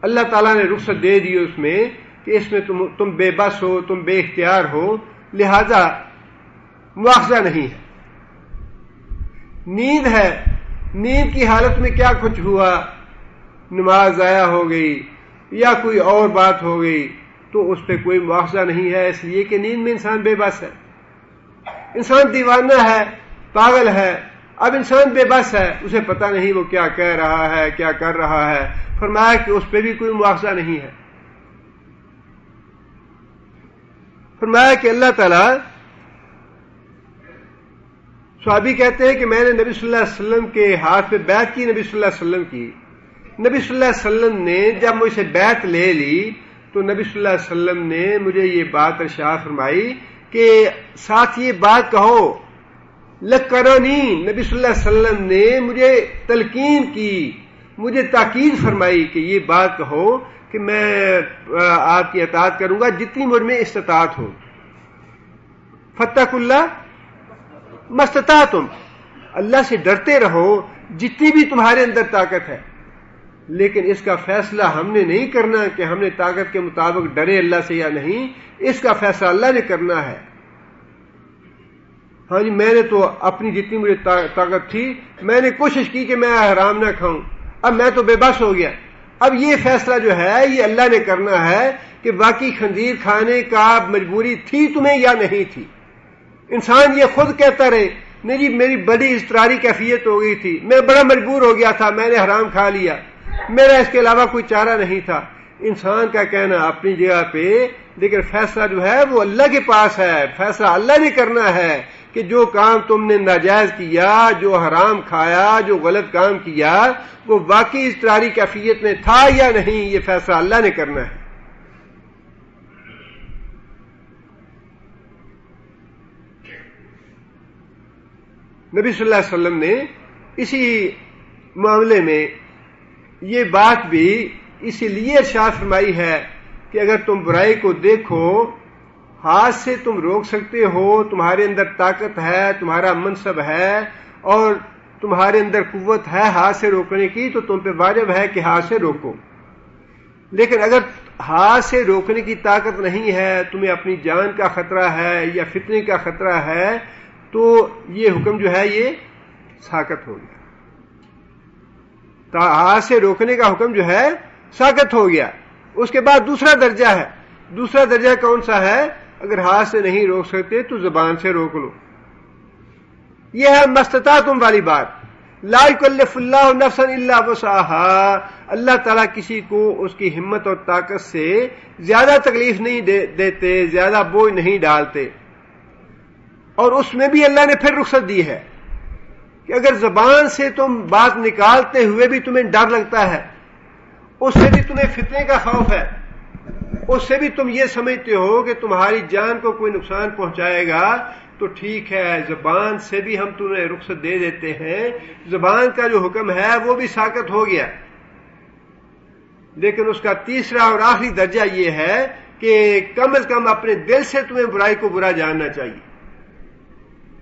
اللہ تعالیٰ نے رخصت دے دی اس میں کہ اس میں تم بے بس ہو، تم بے اختیار ہو، لہذا مواخذہ نہیں ہے۔ نیند ہے، نیند کی حالت میں کیا کچھ ہوا، نماز ضائع ہو گئی یا کوئی اور بات ہو گئی تو اس پہ کوئی مواخذہ نہیں ہے، اس لیے کہ نیند میں انسان بے بس ہے، انسان دیوانہ ہے، پاگل ہے۔ اب انسان بے بس ہے، اسے پتہ نہیں وہ کیا کہہ رہا ہے، کیا کر رہا ہے، فرمایا کہ اس پہ بھی کوئی مواخذہ نہیں ہے۔ فرمایا کہ اللہ تعالیٰ، صحابی کہتے ہیں کہ میں نے نبی صلی اللہ علیہ وسلم کے ہاتھ پہ بیعت کی، نبی صلی اللہ علیہ وسلم کی۔ نبی صلی اللہ علیہ وسلم نے جب مجھ سے بیعت لے لی تو نبی صلی اللہ علیہ وسلم نے مجھے یہ بات ارشاد فرمائی کہ ساتھ یہ بات کہو، لکرنی، نبی صلی اللہ علیہ وسلم نے مجھے تلقین کی، مجھے تاکید فرمائی کہ یہ بات کہو کہ میں آپ کی اطاعت کروں گا جتنی مجھ میں استطاعت ہو۔ فاتقوا اللہ مستطعتم، اللہ سے ڈرتے رہو جتنی بھی تمہارے اندر طاقت ہے، لیکن اس کا فیصلہ ہم نے نہیں کرنا کہ ہم نے طاقت کے مطابق ڈرے اللہ سے یا نہیں، اس کا فیصلہ اللہ نے کرنا ہے۔ ہاں جی، میں نے تو اپنی جتنی مجھے طاقت تھی میں نے کوشش کی کہ میں حرام نہ کھاؤں، اب میں تو بے بس ہو گیا، اب یہ فیصلہ جو ہے یہ اللہ نے کرنا ہے کہ باقی خنزیر کھانے کا مجبوری تھی تمہیں یا نہیں تھی۔ انسان یہ خود کہتا رہے نہیں جی میری بڑی اضطراری کیفیت ہو گئی تھی، میں بڑا مجبور ہو گیا تھا، میں نے حرام کھا لیا، میرا اس کے علاوہ کوئی چارہ نہیں تھا۔ انسان کا کہنا اپنی جگہ پہ، لیکن فیصلہ جو ہے وہ اللہ کے پاس ہے، فیصلہ اللہ نے کرنا ہے کہ جو کام تم نے ناجائز کیا، جو حرام کھایا، جو غلط کام کیا، وہ واقعی اضطراری کیفیت میں تھا یا نہیں، یہ فیصلہ اللہ نے کرنا ہے۔ نبی صلی اللہ علیہ وسلم نے اسی معاملے میں یہ بات بھی اسی لیے ارشاد فرمائی ہے کہ اگر تم برائی کو دیکھو، ہاتھ سے تم روک سکتے ہو، تمہارے اندر طاقت ہے، تمہارا منصب ہے اور تمہارے اندر قوت ہے ہاتھ سے روکنے کی، تو تم پہ واجب ہے کہ ہاتھ سے روکو۔ لیکن اگر ہاتھ سے روکنے کی طاقت نہیں ہے، تمہیں اپنی جان کا خطرہ ہے یا فتنے کا خطرہ ہے، تو یہ حکم جو ہے یہ ساقط ہو گیا، ہاتھ سے روکنے کا حکم جو ہے ساقط ہو گیا۔ اس کے بعد دوسرا درجہ ہے، دوسرا درجہ کون سا ہے؟ اگر ہاتھ سے نہیں روک سکتے تو زبان سے روک لو۔ یہ ہے مستطاعتم والی بات، لا یکلف اللہ نفسا الا وسعها، اللہ تعالیٰ کسی کو اس کی ہمت اور طاقت سے زیادہ تکلیف نہیں دیتے، زیادہ بوجھ نہیں ڈالتے۔ اور اس میں بھی اللہ نے پھر رخصت دی ہے کہ اگر زبان سے تم بات نکالتے ہوئے بھی تمہیں ڈر لگتا ہے، اس سے بھی تمہیں فتنے کا خوف ہے، اس سے بھی تم یہ سمجھتے ہو کہ تمہاری جان کو کوئی نقصان پہنچائے گا، تو ٹھیک ہے، زبان سے بھی ہم تمہیں رخصت دے دیتے ہیں، زبان کا جو حکم ہے وہ بھی ساقط ہو گیا۔ لیکن اس کا تیسرا اور آخری درجہ یہ ہے کہ کم از کم اپنے دل سے تمہیں برائی کو برا جاننا چاہیے،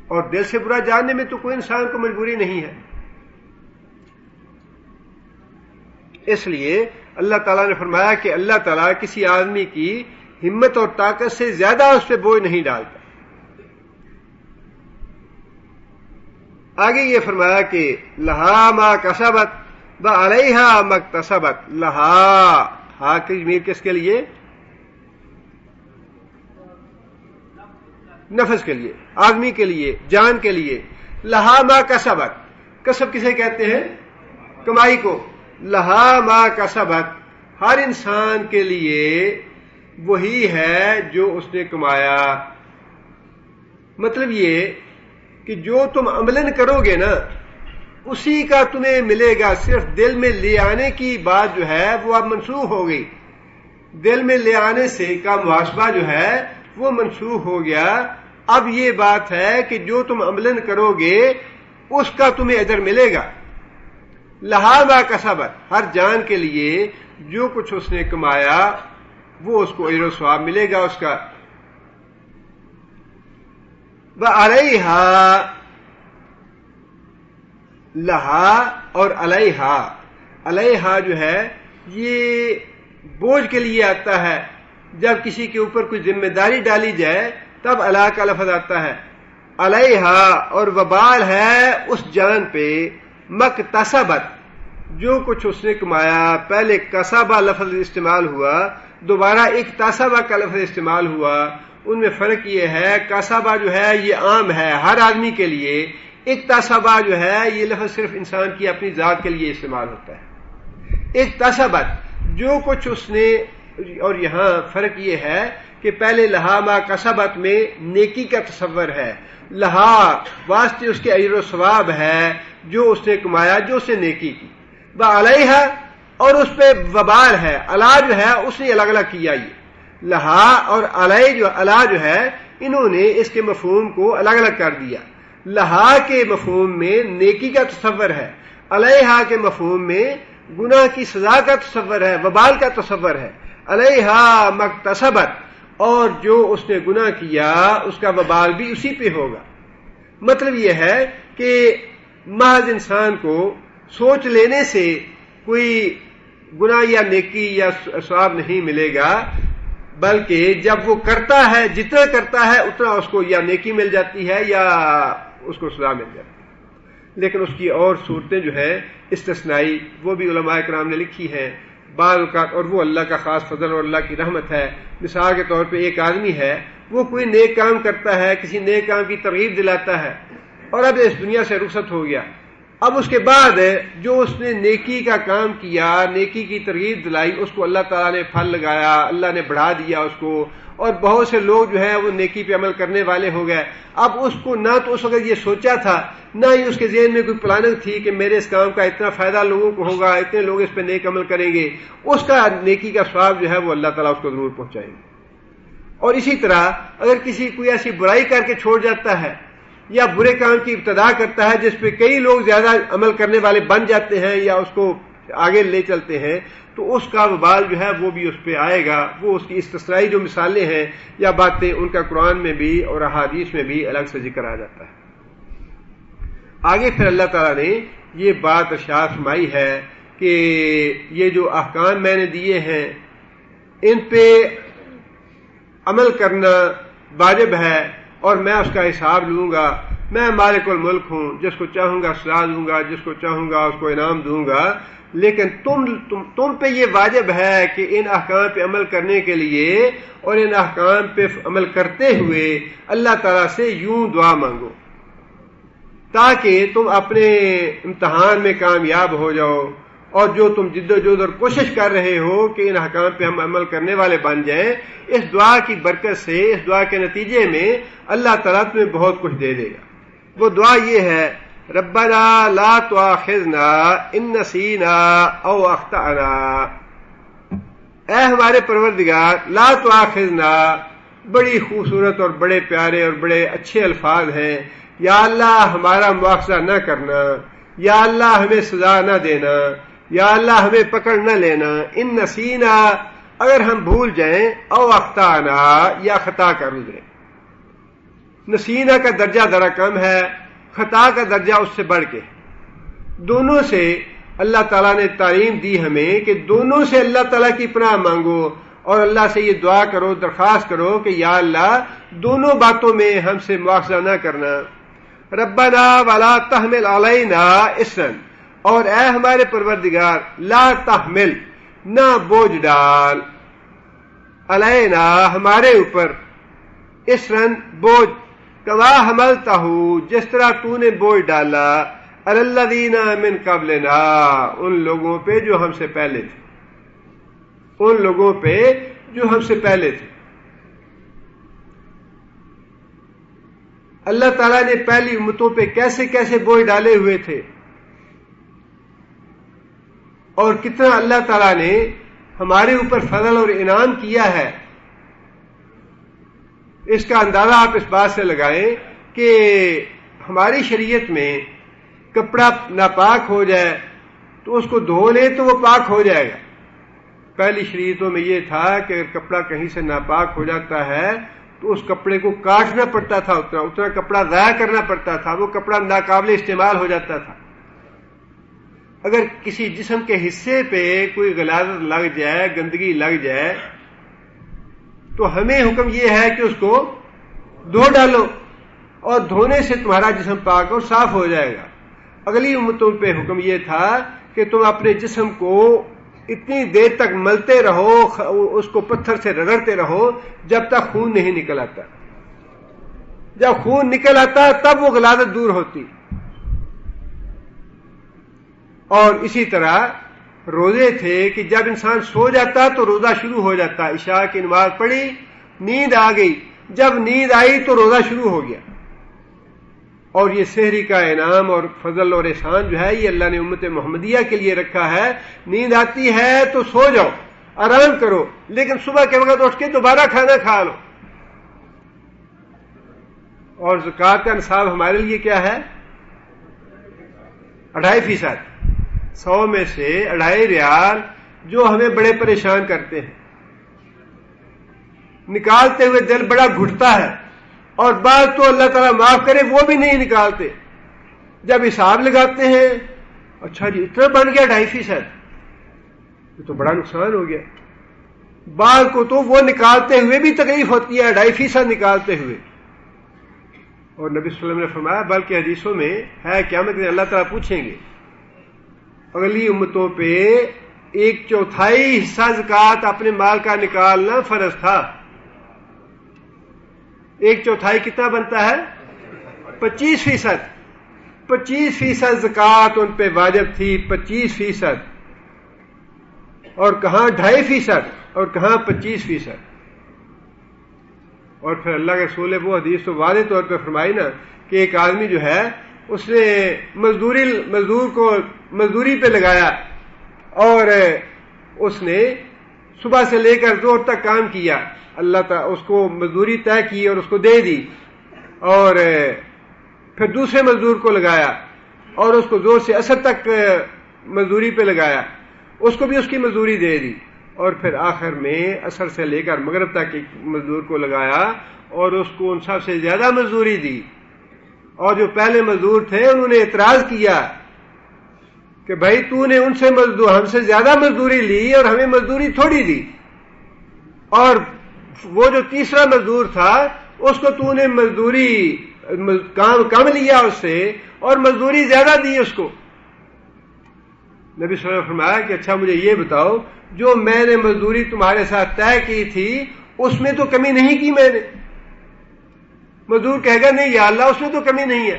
اور دل سے برا جاننے میں تو کوئی انسان کو مجبوری نہیں ہے۔ اس لیے اللہ تعالیٰ نے فرمایا کہ اللہ تعالیٰ کسی آدمی کی ہمت اور طاقت سے زیادہ اس پہ بوجھ نہیں ڈالتا۔ آگے یہ فرمایا کہ لہا ما کسبت وعلیہا ما اکتسبت، لہا، ہا کی ضمیر کس کے لیے؟ نفس کے لیے، آدمی کے لیے، جان کے لیے۔ لہا ما کسبت، کسب کسے کہتے ہیں؟ کمائی کو۔ لہا ما کسبت، ہر انسان کے لیے وہی ہے جو اس نے کمایا۔ مطلب یہ کہ جو تم عملاً کرو گے نا اسی کا تمہیں ملے گا، صرف دل میں لے آنے کی بات جو ہے وہ اب منسوخ ہو گئی، دل میں لے آنے سے کا محاسبہ جو ہے وہ منسوخ ہو گیا۔ اب یہ بات ہے کہ جو تم عملاً کرو گے اس کا تمہیں اجر ملے گا۔ لہا ما کسبت، ہر جان کے لیے جو کچھ اس نے کمایا وہ اس کو اجر و ثواب ملے گا اس کا۔ وعلیہا، لہا اور علیہا، علیہا جو ہے یہ بوجھ کے لیے آتا ہے. جب کسی کے اوپر کوئی ذمہ داری ڈالی جائے تب علا کا لفظ آتا ہے. علیہا اور وبال ہے اس جان پہ مکتسبت جو کچھ اس نے کمایا. پہلے کسبہ لفظ استعمال ہوا, دوبارہ اکتسبہ کا لفظ استعمال ہوا. ان میں فرق یہ ہے کسبہ جو ہے یہ عام ہے ہر آدمی کے لیے, اکتسبہ جو ہے یہ لفظ صرف انسان کی اپنی ذات کے لیے استعمال ہوتا ہے. اکتسبت جو کچھ اس نے, اور یہاں فرق یہ ہے کہ پہلے لہا ما کسبت میں نیکی کا تصور ہے, لہا واسطے اس کے اجر و ثواب ہے جو اس نے کمایا, جو اس نے نیکی کی. علیہ اور اس پہ وبال ہے, علا جو ہے اس نے الگ الگ کیا. یہ لہا اور علا جو ہے انہوں نے اس کے مفہوم کو الگ الگ کر دیا. لہا کے مفہوم میں نیکی کا تصور ہے, علیہ کے مفہوم میں گناہ کی سزا کا تصور ہے, وبال کا تصور ہے. علیہ مکتسبت اور جو اس نے گناہ کیا اس کا وبال بھی اسی پہ ہوگا. مطلب یہ ہے کہ محض انسان کو سوچ لینے سے کوئی گناہ یا نیکی یا ثواب نہیں ملے گا, بلکہ جب وہ کرتا ہے, جتنا کرتا ہے اتنا اس کو یا نیکی مل جاتی ہے یا اس کو سزا مل جاتی ہے. لیکن اس کی اور صورتیں جو ہیں استثنائی وہ بھی علماء کرام نے لکھی ہیں بعض اوقات, اور وہ اللہ کا خاص فضل اور اللہ کی رحمت ہے. مثال کے طور پہ ایک آدمی ہے, وہ کوئی نیک کام کرتا ہے, کسی نیک کام کی ترغیب دلاتا ہے اور اب اس دنیا سے رخصت ہو گیا. اب اس کے بعد جو اس نے نیکی کا کام کیا, نیکی کی ترغیب دلائی, اس کو اللہ تعالیٰ نے پھل لگایا, اللہ نے بڑھا دیا اس کو, اور بہت سے لوگ جو ہیں وہ نیکی پہ عمل کرنے والے ہو گئے. اب اس کو نہ تو اس وقت یہ سوچا تھا, نہ ہی اس کے ذہن میں کوئی پلاننگ تھی کہ میرے اس کام کا اتنا فائدہ لوگوں کو ہوگا, اتنے لوگ اس پہ نیک عمل کریں گے. اس کا نیکی کا ثواب جو ہے وہ اللہ تعالیٰ اس کو ضرور پہنچائیں گے. اور اسی طرح اگر کسی کوئی ایسی برائی کر کے چھوڑ جاتا ہے یا برے کام کی ابتدا کرتا ہے جس پہ کئی لوگ زیادہ عمل کرنے والے بن جاتے ہیں یا اس کو آگے لے چلتے ہیں, تو اس کا وبال جو ہے وہ بھی اس پہ آئے گا. وہ اس کی استثنائی جو مثالیں ہیں یا باتیں ان کا قرآن میں بھی اور احادیث میں بھی الگ سے ذکر آ جاتا ہے. آگے پھر اللہ تعالیٰ نے یہ بات ارشاد فرمائی ہے کہ یہ جو احکام میں نے دیے ہیں ان پہ عمل کرنا واجب ہے اور میں اس کا حساب لوں گا. میں مالک الملک ہوں, جس کو چاہوں گا سزا دوں گا, جس کو چاہوں گا اس کو انعام دوں گا. لیکن تم پہ یہ واجب ہے کہ ان احکام پہ عمل کرنے کے لیے اور ان احکام پہ عمل کرتے ہوئے اللہ تعالیٰ سے یوں دعا مانگو تاکہ تم اپنے امتحان میں کامیاب ہو جاؤ, اور جو تم جد و جہد اور کوشش کر رہے ہو کہ ان احکام پہ ہم عمل کرنے والے بن جائیں, اس دعا کی برکت سے, اس دعا کے نتیجے میں اللہ تعالیٰ تمہیں بہت کچھ دے دے گا. وہ دعا یہ ہے, ربنا لا تؤاخذنا ان نسینا او اخطأنا. اے ہمارے پروردگار, لا تؤاخذنا بڑی خوبصورت اور بڑے پیارے اور بڑے اچھے الفاظ ہیں. یا اللہ ہمارا مواخذہ نہ کرنا, یا اللہ ہمیں سزا نہ دینا, یا اللہ ہمیں پکڑ نہ لینا. ان نسینا اگر ہم بھول جائیں, او اخطانا یا خطا کر لیں. نسینا کا درجہ ذرا کم ہے, خطا کا درجہ اس سے بڑھ کے. دونوں سے اللہ تعالیٰ نے تعلیم دی ہمیں کہ دونوں سے اللہ تعالیٰ کی پناہ مانگو اور اللہ سے یہ دعا کرو, درخواست کرو کہ یا اللہ دونوں باتوں میں ہم سے مواخذہ نہ کرنا. ربنا ولا تحمل علینا اسرا, اور اے ہمارے پروردگار لا تحمل نہ بوجھ ڈال, علینا ہمارے اوپر, اسرا بوجھ, کما حملتہ جس طرح تو نے بوجھ ڈالا, علی الذین من قبلنا ان لوگوں پہ جو ہم سے پہلے تھے, ان لوگوں پہ جو ہم سے پہلے تھے. اللہ تعالیٰ نے پہلی امتوں پہ کیسے کیسے بوجھ ڈالے ہوئے تھے اور کتنا اللہ تعالیٰ نے ہمارے اوپر فضل اور انعام کیا ہے. اس کا اندازہ آپ اس بات سے لگائیں کہ ہماری شریعت میں کپڑا ناپاک ہو جائے تو اس کو دھو لے تو وہ پاک ہو جائے گا. پہلی شریعتوں میں یہ تھا کہ اگر کپڑا کہیں سے ناپاک ہو جاتا ہے تو اس کپڑے کو کاٹنا پڑتا تھا, اتنا کپڑا ضائع کرنا پڑتا تھا, وہ کپڑا ناقابل استعمال ہو جاتا تھا. اگر کسی جسم کے حصے پہ کوئی غلاظت لگ جائے، گندگی لگ جائے، تو ہمیں حکم یہ ہے کہ اس کو دھو ڈالو، اور دھونے سے تمہارا جسم پاک اور صاف ہو جائے گا۔ اگلی امتوں پہ حکم یہ تھا کہ تم اپنے جسم کو اتنی دیر تک ملتے رہو، اس کو پتھر سے رگڑتے رہو جب تک خون نہیں نکل آتا۔ جب خون نکل آتا تب وہ غلاظت دور ہوتی۔ اور اسی طرح روزے تھے کہ جب انسان سو جاتا تو روزہ شروع ہو جاتا، عشاء کی نماز پڑھی، نیند آ گئی، جب نیند آئی تو روزہ شروع ہو گیا۔ اور یہ سحری کا انعام اور فضل اور احسان جو ہے یہ اللہ نے امت محمدیہ کے لیے رکھا ہے۔ نیند آتی ہے تو سو جاؤ، آرام کرو، لیکن صبح کے وقت اٹھ کے دوبارہ کھانا کھا لو۔ اور زکوٰۃ کا نصاب ہمارے لیے کیا ہے؟ 2.5%، 100 میں سے 2.5 ریال، جو ہمیں بڑے پریشان کرتے ہیں، نکالتے ہوئے دل بڑا گھٹتا ہے، اور بعض تو اللہ تعالیٰ معاف کرے وہ بھی نہیں نکالتے۔ جب حساب لگاتے ہیں، اچھا جی اتنا بن گیا 2.5%، یہ تو بڑا نقصان ہو گیا۔ بعض کو تو وہ نکالتے ہوئے بھی تکلیف ہوتی ہے، 2.5% نکالتے ہوئے۔ اور نبی صلی اللہ علیہ وسلم نے فرمایا، بلکہ حدیثوں میں ہے، قیامت کے دن اللہ تعالیٰ پوچھیں گے اگلی امتوں پہ 1/4 حصہ زکوٰۃ اپنے مال کا نکالنا فرض تھا۔ 1/4 کتنا بنتا ہے؟ 25%۔ 25% زکوٰۃ ان پہ واجب تھی، 25%، اور کہاں 2.5% اور کہاں 25%۔ اور پھر اللہ کے رسول نے وہ حدیث تو واضح طور پہ فرمائی نا کہ ایک آدمی جو ہے اس نے مزدور کو مزدوری پہ لگایا، اور اس نے صبح سے لے کر زور تک کام کیا، اللہ تعالیٰ اس کو مزدوری طے کی اور اس کو دے دی، اور پھر دوسرے مزدور کو لگایا اور اس کو زور سے عصر تک مزدوری پہ لگایا، اس کو بھی اس کی مزدوری دے دی، اور پھر آخر میں عصر سے لے کر مغرب تک ایک مزدور کو لگایا اور اس کو ان سب سے زیادہ مزدوری دی۔ اور جو پہلے مزدور تھے انہوں نے اعتراض کیا کہ بھائی تو نے ان سے ہم سے زیادہ مزدوری لی اور ہمیں مزدوری تھوڑی دی، اور وہ جو تیسرا مزدور تھا اس کو تو نے مزدوری کام کم لیا اس سے اور مزدوری زیادہ دی اس کو۔ نبی صلی اللہ علیہ وسلم نے فرمایا کہ اچھا مجھے یہ بتاؤ، جو میں نے مزدوری تمہارے ساتھ طے کی تھی اس میں تو کمی نہیں کی میں نے؟ مزدور کہے گا نہیں یا اللہ اس میں تو کمی نہیں ہے،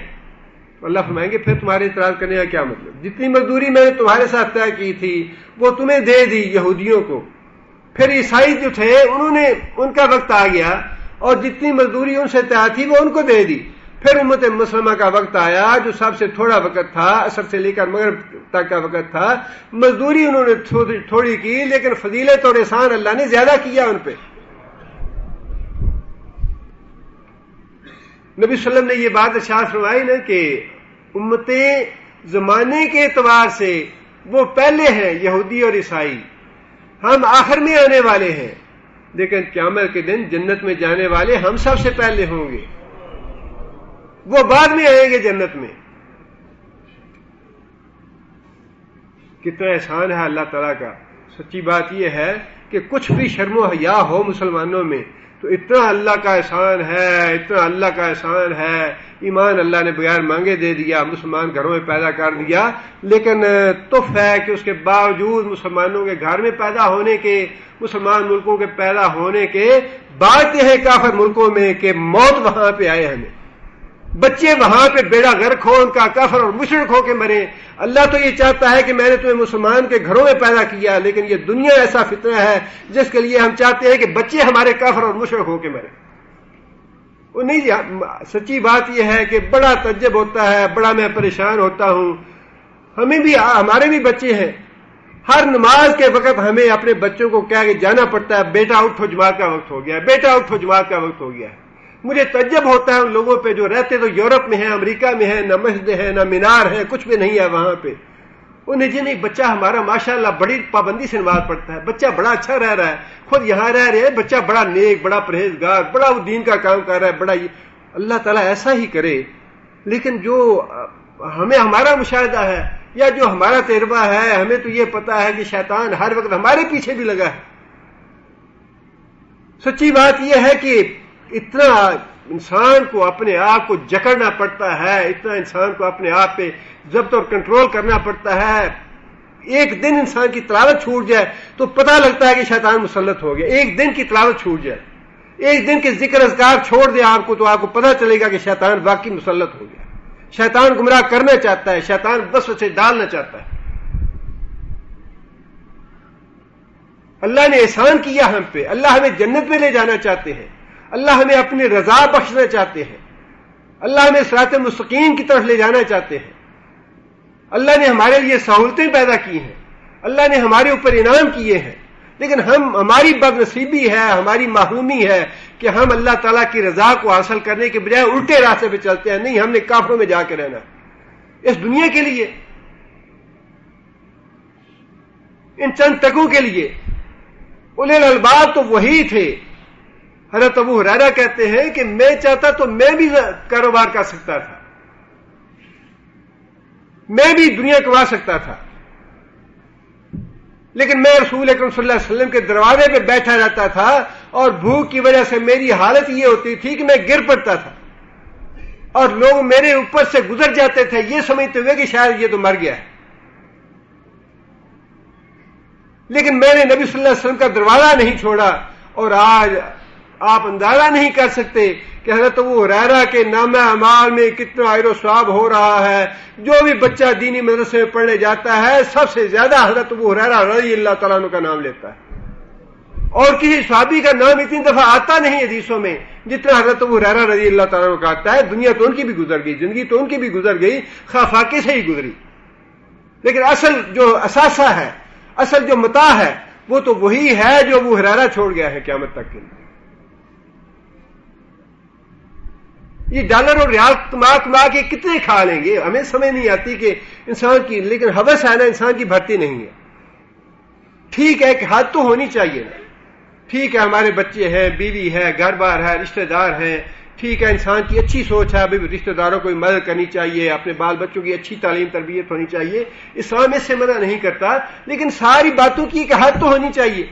اللہ فرمائیں گے پھر تمہارے اعتراض کرنے کا کیا مطلب؟ جتنی مزدوری میں نے تمہارے ساتھ طے کی تھی وہ تمہیں دے دی یہودیوں کو، پھر عیسائی جو تھے انہوں نے ان کا وقت آ گیا اور جتنی مزدوری ان سے طے تھی وہ ان کو دے دی، پھر امت مسلمہ کا وقت آیا جو سب سے تھوڑا وقت تھا، عصر سے لے کر مغرب تک کا وقت تھا، مزدوری انہوں نے تھوڑی کی لیکن فضیلت اور احسان اللہ نے زیادہ کیا ان پہ۔ نبی صلی اللہ علیہ وسلم نے یہ بات ارشاد فرمائی نا کہ امتیں زمانے کے اعتبار سے وہ پہلے ہیں یہودی اور عیسائی، ہم آخر میں آنے والے ہیں، لیکن قیامت کے دن جنت میں جانے والے ہم سب سے پہلے ہوں گے، وہ بعد میں آئیں گے جنت میں۔ کتنا احسان ہے اللہ تعالیٰ کا۔ سچی بات یہ ہے کہ کچھ بھی شرم و حیا ہو مسلمانوں میں تو اتنا اللہ کا احسان ہے، اتنا اللہ کا احسان ہے۔ ایمان اللہ نے بغیر مانگے دے دیا، مسلمان گھروں میں پیدا کر دیا، لیکن تف ہے کہ اس کے باوجود مسلمانوں کے گھر میں پیدا ہونے کے، مسلمان ملکوں کے پیدا ہونے کے بعد یہ ہے کافر ملکوں میں کہ موت وہاں پہ آئے ہمیں، بچے وہاں پہ بیڑا غرق ہو ان کا، کافر اور مشرک ہو کے مرے۔ اللہ تو یہ چاہتا ہے کہ میں نے تمہیں مسلمان کے گھروں میں پیدا کیا، لیکن یہ دنیا ایسا فتنہ ہے جس کے لیے ہم چاہتے ہیں کہ بچے ہمارے کافر اور مشرک ہو کے مرے۔ وہ نہیں، سچی بات یہ ہے کہ بڑا تعجب ہوتا ہے، بڑا میں پریشان ہوتا ہوں، ہمیں بھی، ہمارے بھی بچے ہیں، ہر نماز کے وقت ہمیں اپنے بچوں کو کہہ کے جانا پڑتا ہے بیٹا اٹھو جماعت کا وقت ہو گیا ہے، بیٹا اٹھو جماعت کا وقت ہو گیا ہے۔ مجھے تعجب ہوتا ہے ان لوگوں پہ جو رہتے تو یورپ میں ہیں، امریکہ میں ہیں، نہ مسجد ہے نہ مینار ہے، کچھ بھی نہیں ہے وہاں پہ۔ انہیں جی نہیں، بچہ ہمارا ماشاءاللہ بڑی پابندی سے نماز پڑھتا ہے، بچہ بڑا اچھا رہ رہا ہے، خود یہاں رہ رہے ہیں، بچہ بڑا نیک، بڑا پرہیزگار، بڑا وہ دین کا کام کر رہا ہے، بڑا اللہ تعالیٰ ایسا ہی کرے۔ لیکن جو ہمیں ہمارا مشاہدہ ہے یا جو ہمارا تجربہ ہے ہمیں تو یہ پتا ہے کہ شیطان ہر وقت ہمارے پیچھے بھی لگا ہے. سچی بات یہ ہے کہ اتنا انسان کو اپنے آپ کو جکڑنا پڑتا ہے, اتنا انسان کو اپنے آپ پہ ضبط اور کنٹرول کرنا پڑتا ہے. ایک دن انسان کی تلاوت چھوٹ جائے تو پتہ لگتا ہے کہ شیطان مسلط ہو گیا. ایک دن کی تلاوت چھوٹ جائے, ایک دن کے ذکر اذکار چھوڑ دے آپ کو, تو آپ کو پتہ چلے گا کہ شیطان واقعی مسلط ہو گیا. شیطان گمراہ کرنا چاہتا ہے, شیطان وسوسے ڈالنا چاہتا ہے. اللہ نے احسان کیا ہم پہ, اللہ ہمیں جنت میں لے جانا چاہتے ہیں, اللہ ہمیں اپنی رضا بخشنا چاہتے ہیں, اللہ ہمیں صراط مستقیم کی طرف لے جانا چاہتے ہیں. اللہ نے ہمارے لیے سہولتیں پیدا کی ہیں, اللہ نے ہمارے اوپر انعام کیے ہیں, لیکن ہماری بد نصیبی ہے, ہماری محرومی ہے کہ ہم اللہ تعالیٰ کی رضا کو حاصل کرنے کے بجائے الٹے راستے پہ چلتے ہیں. نہیں, ہم نے کافروں میں جا کے رہنا اس دنیا کے لیے, ان چند تکوں کے لیے. اولے الالباب تو وہی تھے. حضرت ابو ہریرہ کہتے ہیں کہ میں چاہتا تو میں بھی کاروبار کر سکتا تھا, میں بھی دنیا کما سکتا تھا, لیکن میں رسول اکرم صلی اللہ علیہ وسلم کے دروازے پہ بیٹھا رہتا تھا اور بھوک کی وجہ سے میری حالت یہ ہوتی تھی کہ میں گر پڑتا تھا اور لوگ میرے اوپر سے گزر جاتے تھے یہ سمجھتے ہوئے کہ شاید یہ تو مر گیا ہے. لیکن میں نے نبی صلی اللہ علیہ وسلم کا دروازہ نہیں چھوڑا. اور آج آپ اندازہ نہیں کر سکتے کہ حضرت ابو ہریرہ کے نامہ اعمال میں کتنا اجر و ثواب ہو رہا ہے. جو بھی بچہ دینی مدرسے میں پڑھنے جاتا ہے سب سے زیادہ حضرت ابو ہریرہ رضی اللہ تعالیٰ عنہ کا نام لیتا ہے, اور کسی صحابی کا نام اتنی دفعہ آتا نہیں حدیثوں میں جتنا حضرت ابو ہریرہ رضی اللہ تعالیٰ عنہ کا آتا ہے. دنیا تو ان کی بھی گزر گئی, زندگی تو ان کی بھی گزر گئی, خافاقے سے ہی گزری, لیکن اصل جو اثاثہ ہے, اصل جو متاع ہے, وہ تو وہی ہے جو ابو ہریرہ چھوڑ گیا ہے قیامت تک کے لیے. یہ ڈالر اور ریال کما کے کتنے کھا لیں گے, ہمیں سمجھ نہیں آتی کہ انسان کی, لیکن ہوس ہے نا انسان کی بھرتی نہیں ہے. ٹھیک ہے کہ حد تو ہونی چاہیے نا, ٹھیک ہے ہمارے بچے ہیں, بیوی ہے, گھر بار ہے, رشتہ دار ہیں, ٹھیک ہے انسان کی اچھی سوچ ہے, ابھی رشتہ داروں کو مدد کرنی چاہیے, اپنے بال بچوں کی اچھی تعلیم تربیت ہونی چاہیے, اسلام اس سے منع نہیں کرتا, لیکن ساری باتوں کی ایک حد تو ہونی چاہیے.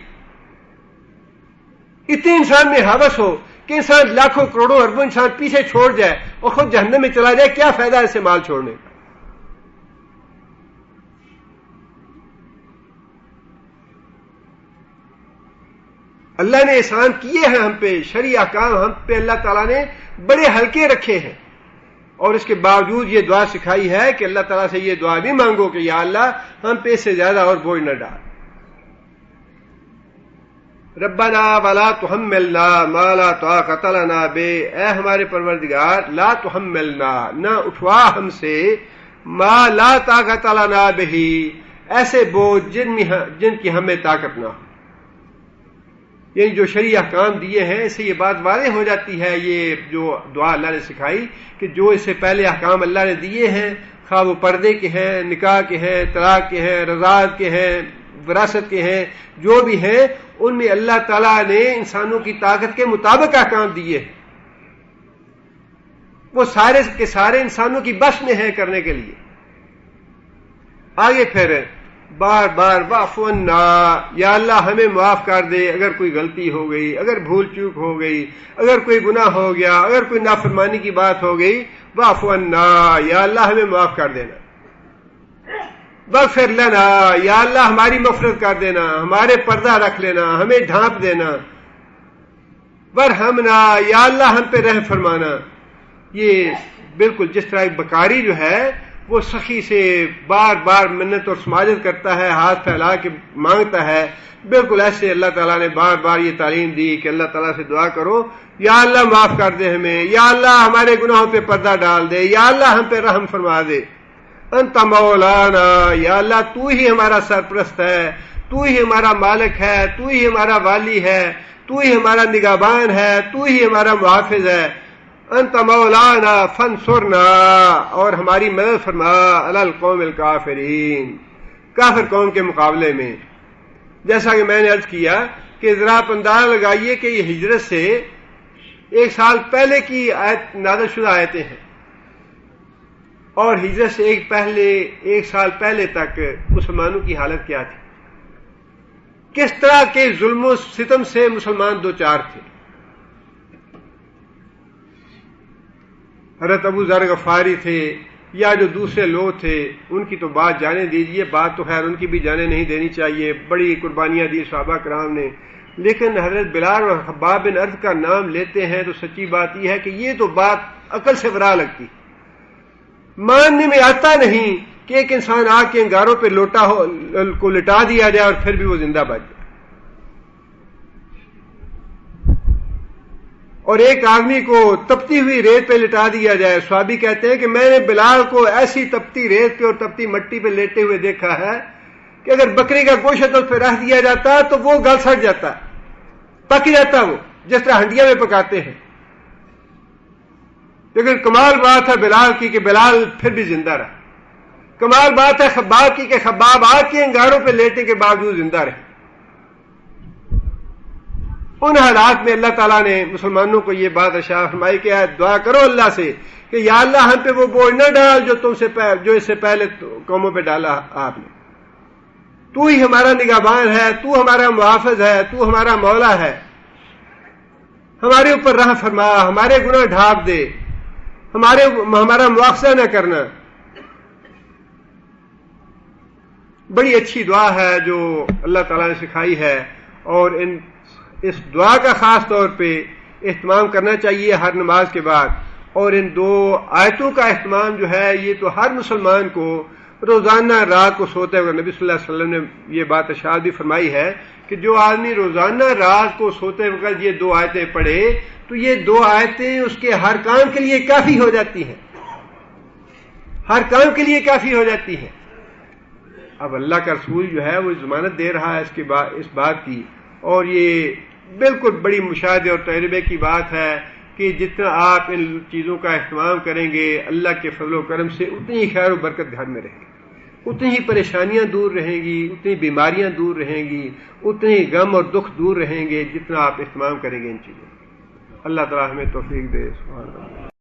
اتنے انسان میں ہوس ہو کہ انسان لاکھوں کروڑوں اربوں انسان پیچھے چھوڑ جائے اور خود جہنم میں چلا جائے, کیا فائدہ اسے مال چھوڑنے کا. اللہ نے احسان کیے ہیں ہم پہ, شرعی احکام ہم پہ اللہ تعالیٰ نے بڑے ہلکے رکھے ہیں, اور اس کے باوجود یہ دعا سکھائی ہے کہ اللہ تعالیٰ سے یہ دعا بھی مانگو کہ یا اللہ ہم پہ اس سے زیادہ اور بوجھ نہ ڈال. ربنا ولا تحملنا ما لا طاقت لنا به, اے ہمارے پروردگار لا تحملنا, نہ اٹھوا ہم سے, ما لا طاقت لنا به, ایسے بوجھ جن کی ہمیں طاقت نہ ہو. یعنی جو شرعی احکام دیے ہیں اس سے یہ بات واضح ہو جاتی ہے, یہ جو دعا اللہ نے سکھائی کہ جو اس سے پہلے احکام اللہ نے دیے ہیں, خواہ وہ پردے کے ہیں, نکاح کے ہیں, طلاق کے ہیں, رضاعت کے ہیں, وراثت کے ہیں, جو بھی ہیں ان میں اللہ تعالیٰ نے انسانوں کی طاقت کے مطابق احکام دیے ہیں. وہ سارے کے سارے انسانوں کی بس میں ہیں کرنے کے لیے. آگے پھر بار بار واعف عنا, یا اللہ ہمیں معاف کر دے اگر کوئی غلطی ہو گئی, اگر بھول چوک ہو گئی, اگر کوئی گناہ ہو گیا, اگر کوئی نافرمانی کی بات ہو گئی, واعف عنا, یا اللہ ہمیں معاف کر دینا. واغفر لنا, یا اللہ ہماری مغفرت کر دینا, ہمارے پردہ رکھ لینا, ہمیں ڈھانپ دینا. ورحمنا, یا اللہ ہم پہ رحم فرمانا. یہ بالکل جس طرح ایک بکاری جو ہے وہ سخی سے بار بار منت اور سماجت کرتا ہے, ہاتھ پھیلا کے مانگتا ہے, بالکل ایسے اللہ تعالیٰ نے بار بار یہ تعلیم دی کہ اللہ تعالیٰ سے دعا کرو یا اللہ معاف کر دے ہمیں, یا اللہ ہمارے گناہوں پہ پردہ ڈال دے, یا اللہ ہم پہ رحم فرما دے. انت مولانا, یا اللہ تو ہی ہمارا سرپرست ہے, تو ہی ہمارا مالک ہے, تو ہی ہمارا والی ہے, تو ہی ہمارا نگہبان ہے, تو ہی ہمارا محافظ ہے. انت مولانا فانصرنا, اور ہماری مدد فرما علی القوم الکافرین, کافر قوم کے مقابلے میں. جیسا کہ میں نے عرض کیا کہ ذرا آپ اندازہ لگائیے کہ یہ ہجرت سے 1 سال پہلے کی آیت نازل شدہ آیتیں ہیں. اور ہجرت سے ایک سال پہلے تک مسلمانوں کی حالت کیا تھی، کس طرح کے ظلم و ستم سے مسلمان دو چار تھے. حضرت ابو ذر غفاری تھے یا جو دوسرے لوگ تھے، ان کی تو بات جانے دیجئے، بات تو خیر ان کی بھی جانے نہیں دینی چاہیے، بڑی قربانیاں دی صحابہ کرام نے، لیکن حضرت بلال اور خباب بن ارد کا نام لیتے ہیں تو سچی بات یہ ہے کہ یہ تو بات عقل سے ورا لگتی، ماننے میں آتا نہیں کہ ایک انسان آگ کے انگاروں پہ کو لٹا دیا جائے اور پھر بھی وہ زندہ بچ جائے. اور ایک آدمی کو تپتی ہوئی ریت پہ لٹا دیا جائے. صحابی کہتے ہیں کہ میں نے بلال کو ایسی تپتی ریت پہ اور تپتی مٹی پہ لیٹے ہوئے دیکھا ہے کہ اگر بکری کا گوشت اس پہ رکھ دیا جاتا تو وہ گل سڑ جاتا، پک جاتا، وہ جس طرح ہنڈیا میں پکاتے ہیں. لیکن کمال بات ہے بلال کی کہ بلال پھر بھی زندہ رہا. کمال بات ہے خباب کی کہ خباب آگ کے انگاروں پہ لیٹنے کے باوجود زندہ رہے. ان حالات میں اللہ تعالیٰ نے مسلمانوں کو یہ بات ارشاد فرمائی کہ دعا کرو اللہ سے کہ یا اللہ ہم پہ وہ بوجھ نہ ڈال جو اس سے پہلے قوموں پہ ڈالا آپ نے. تو ہی ہمارا نگہبان ہے، تو ہمارا محافظ ہے، تو ہمارا مولا ہے. ہمارے اوپر رحم فرما، ہمارے گناہ ڈھانپ دے، ہمارا مواخذہ نہ کرنا. بڑی اچھی دعا ہے جو اللہ تعالیٰ نے سکھائی ہے، اور اس دعا کا خاص طور پہ اہتمام کرنا چاہیے ہر نماز کے بعد. اور ان دو آیتوں کا اہتمام جو ہے یہ تو ہر مسلمان کو روزانہ رات کو سوتے ہوئے، نبی صلی اللہ علیہ وسلم نے یہ بات ارشاد بھی فرمائی ہے کہ جو آدمی روزانہ رات کو سوتے وقت یہ دو آیتیں پڑھے تو یہ دو آیتیں اس کے ہر کام کے لیے کافی ہو جاتی ہیں، ہر کام کے لیے کافی ہو جاتی ہیں. اب اللہ کا رسول جو ہے وہ ضمانت دے رہا ہے اس بات کی، اور یہ بالکل بڑی مشاہدے اور تجربے کی بات ہے کہ جتنا آپ ان چیزوں کا اہتمام کریں گے اللہ کے فضل و کرم سے اتنی ہی خیر و برکت گھر میں رہے گی، اتنی ہی پریشانیاں دور رہیں گی، اتنی بیماریاں دور رہیں گی، اتنی غم اور دکھ دور رہیں گے جتنا آپ اہتمام کریں گے ان چیزوں. اللہ تعالیٰ ہمیں توفیق دے. سبحان اللہ.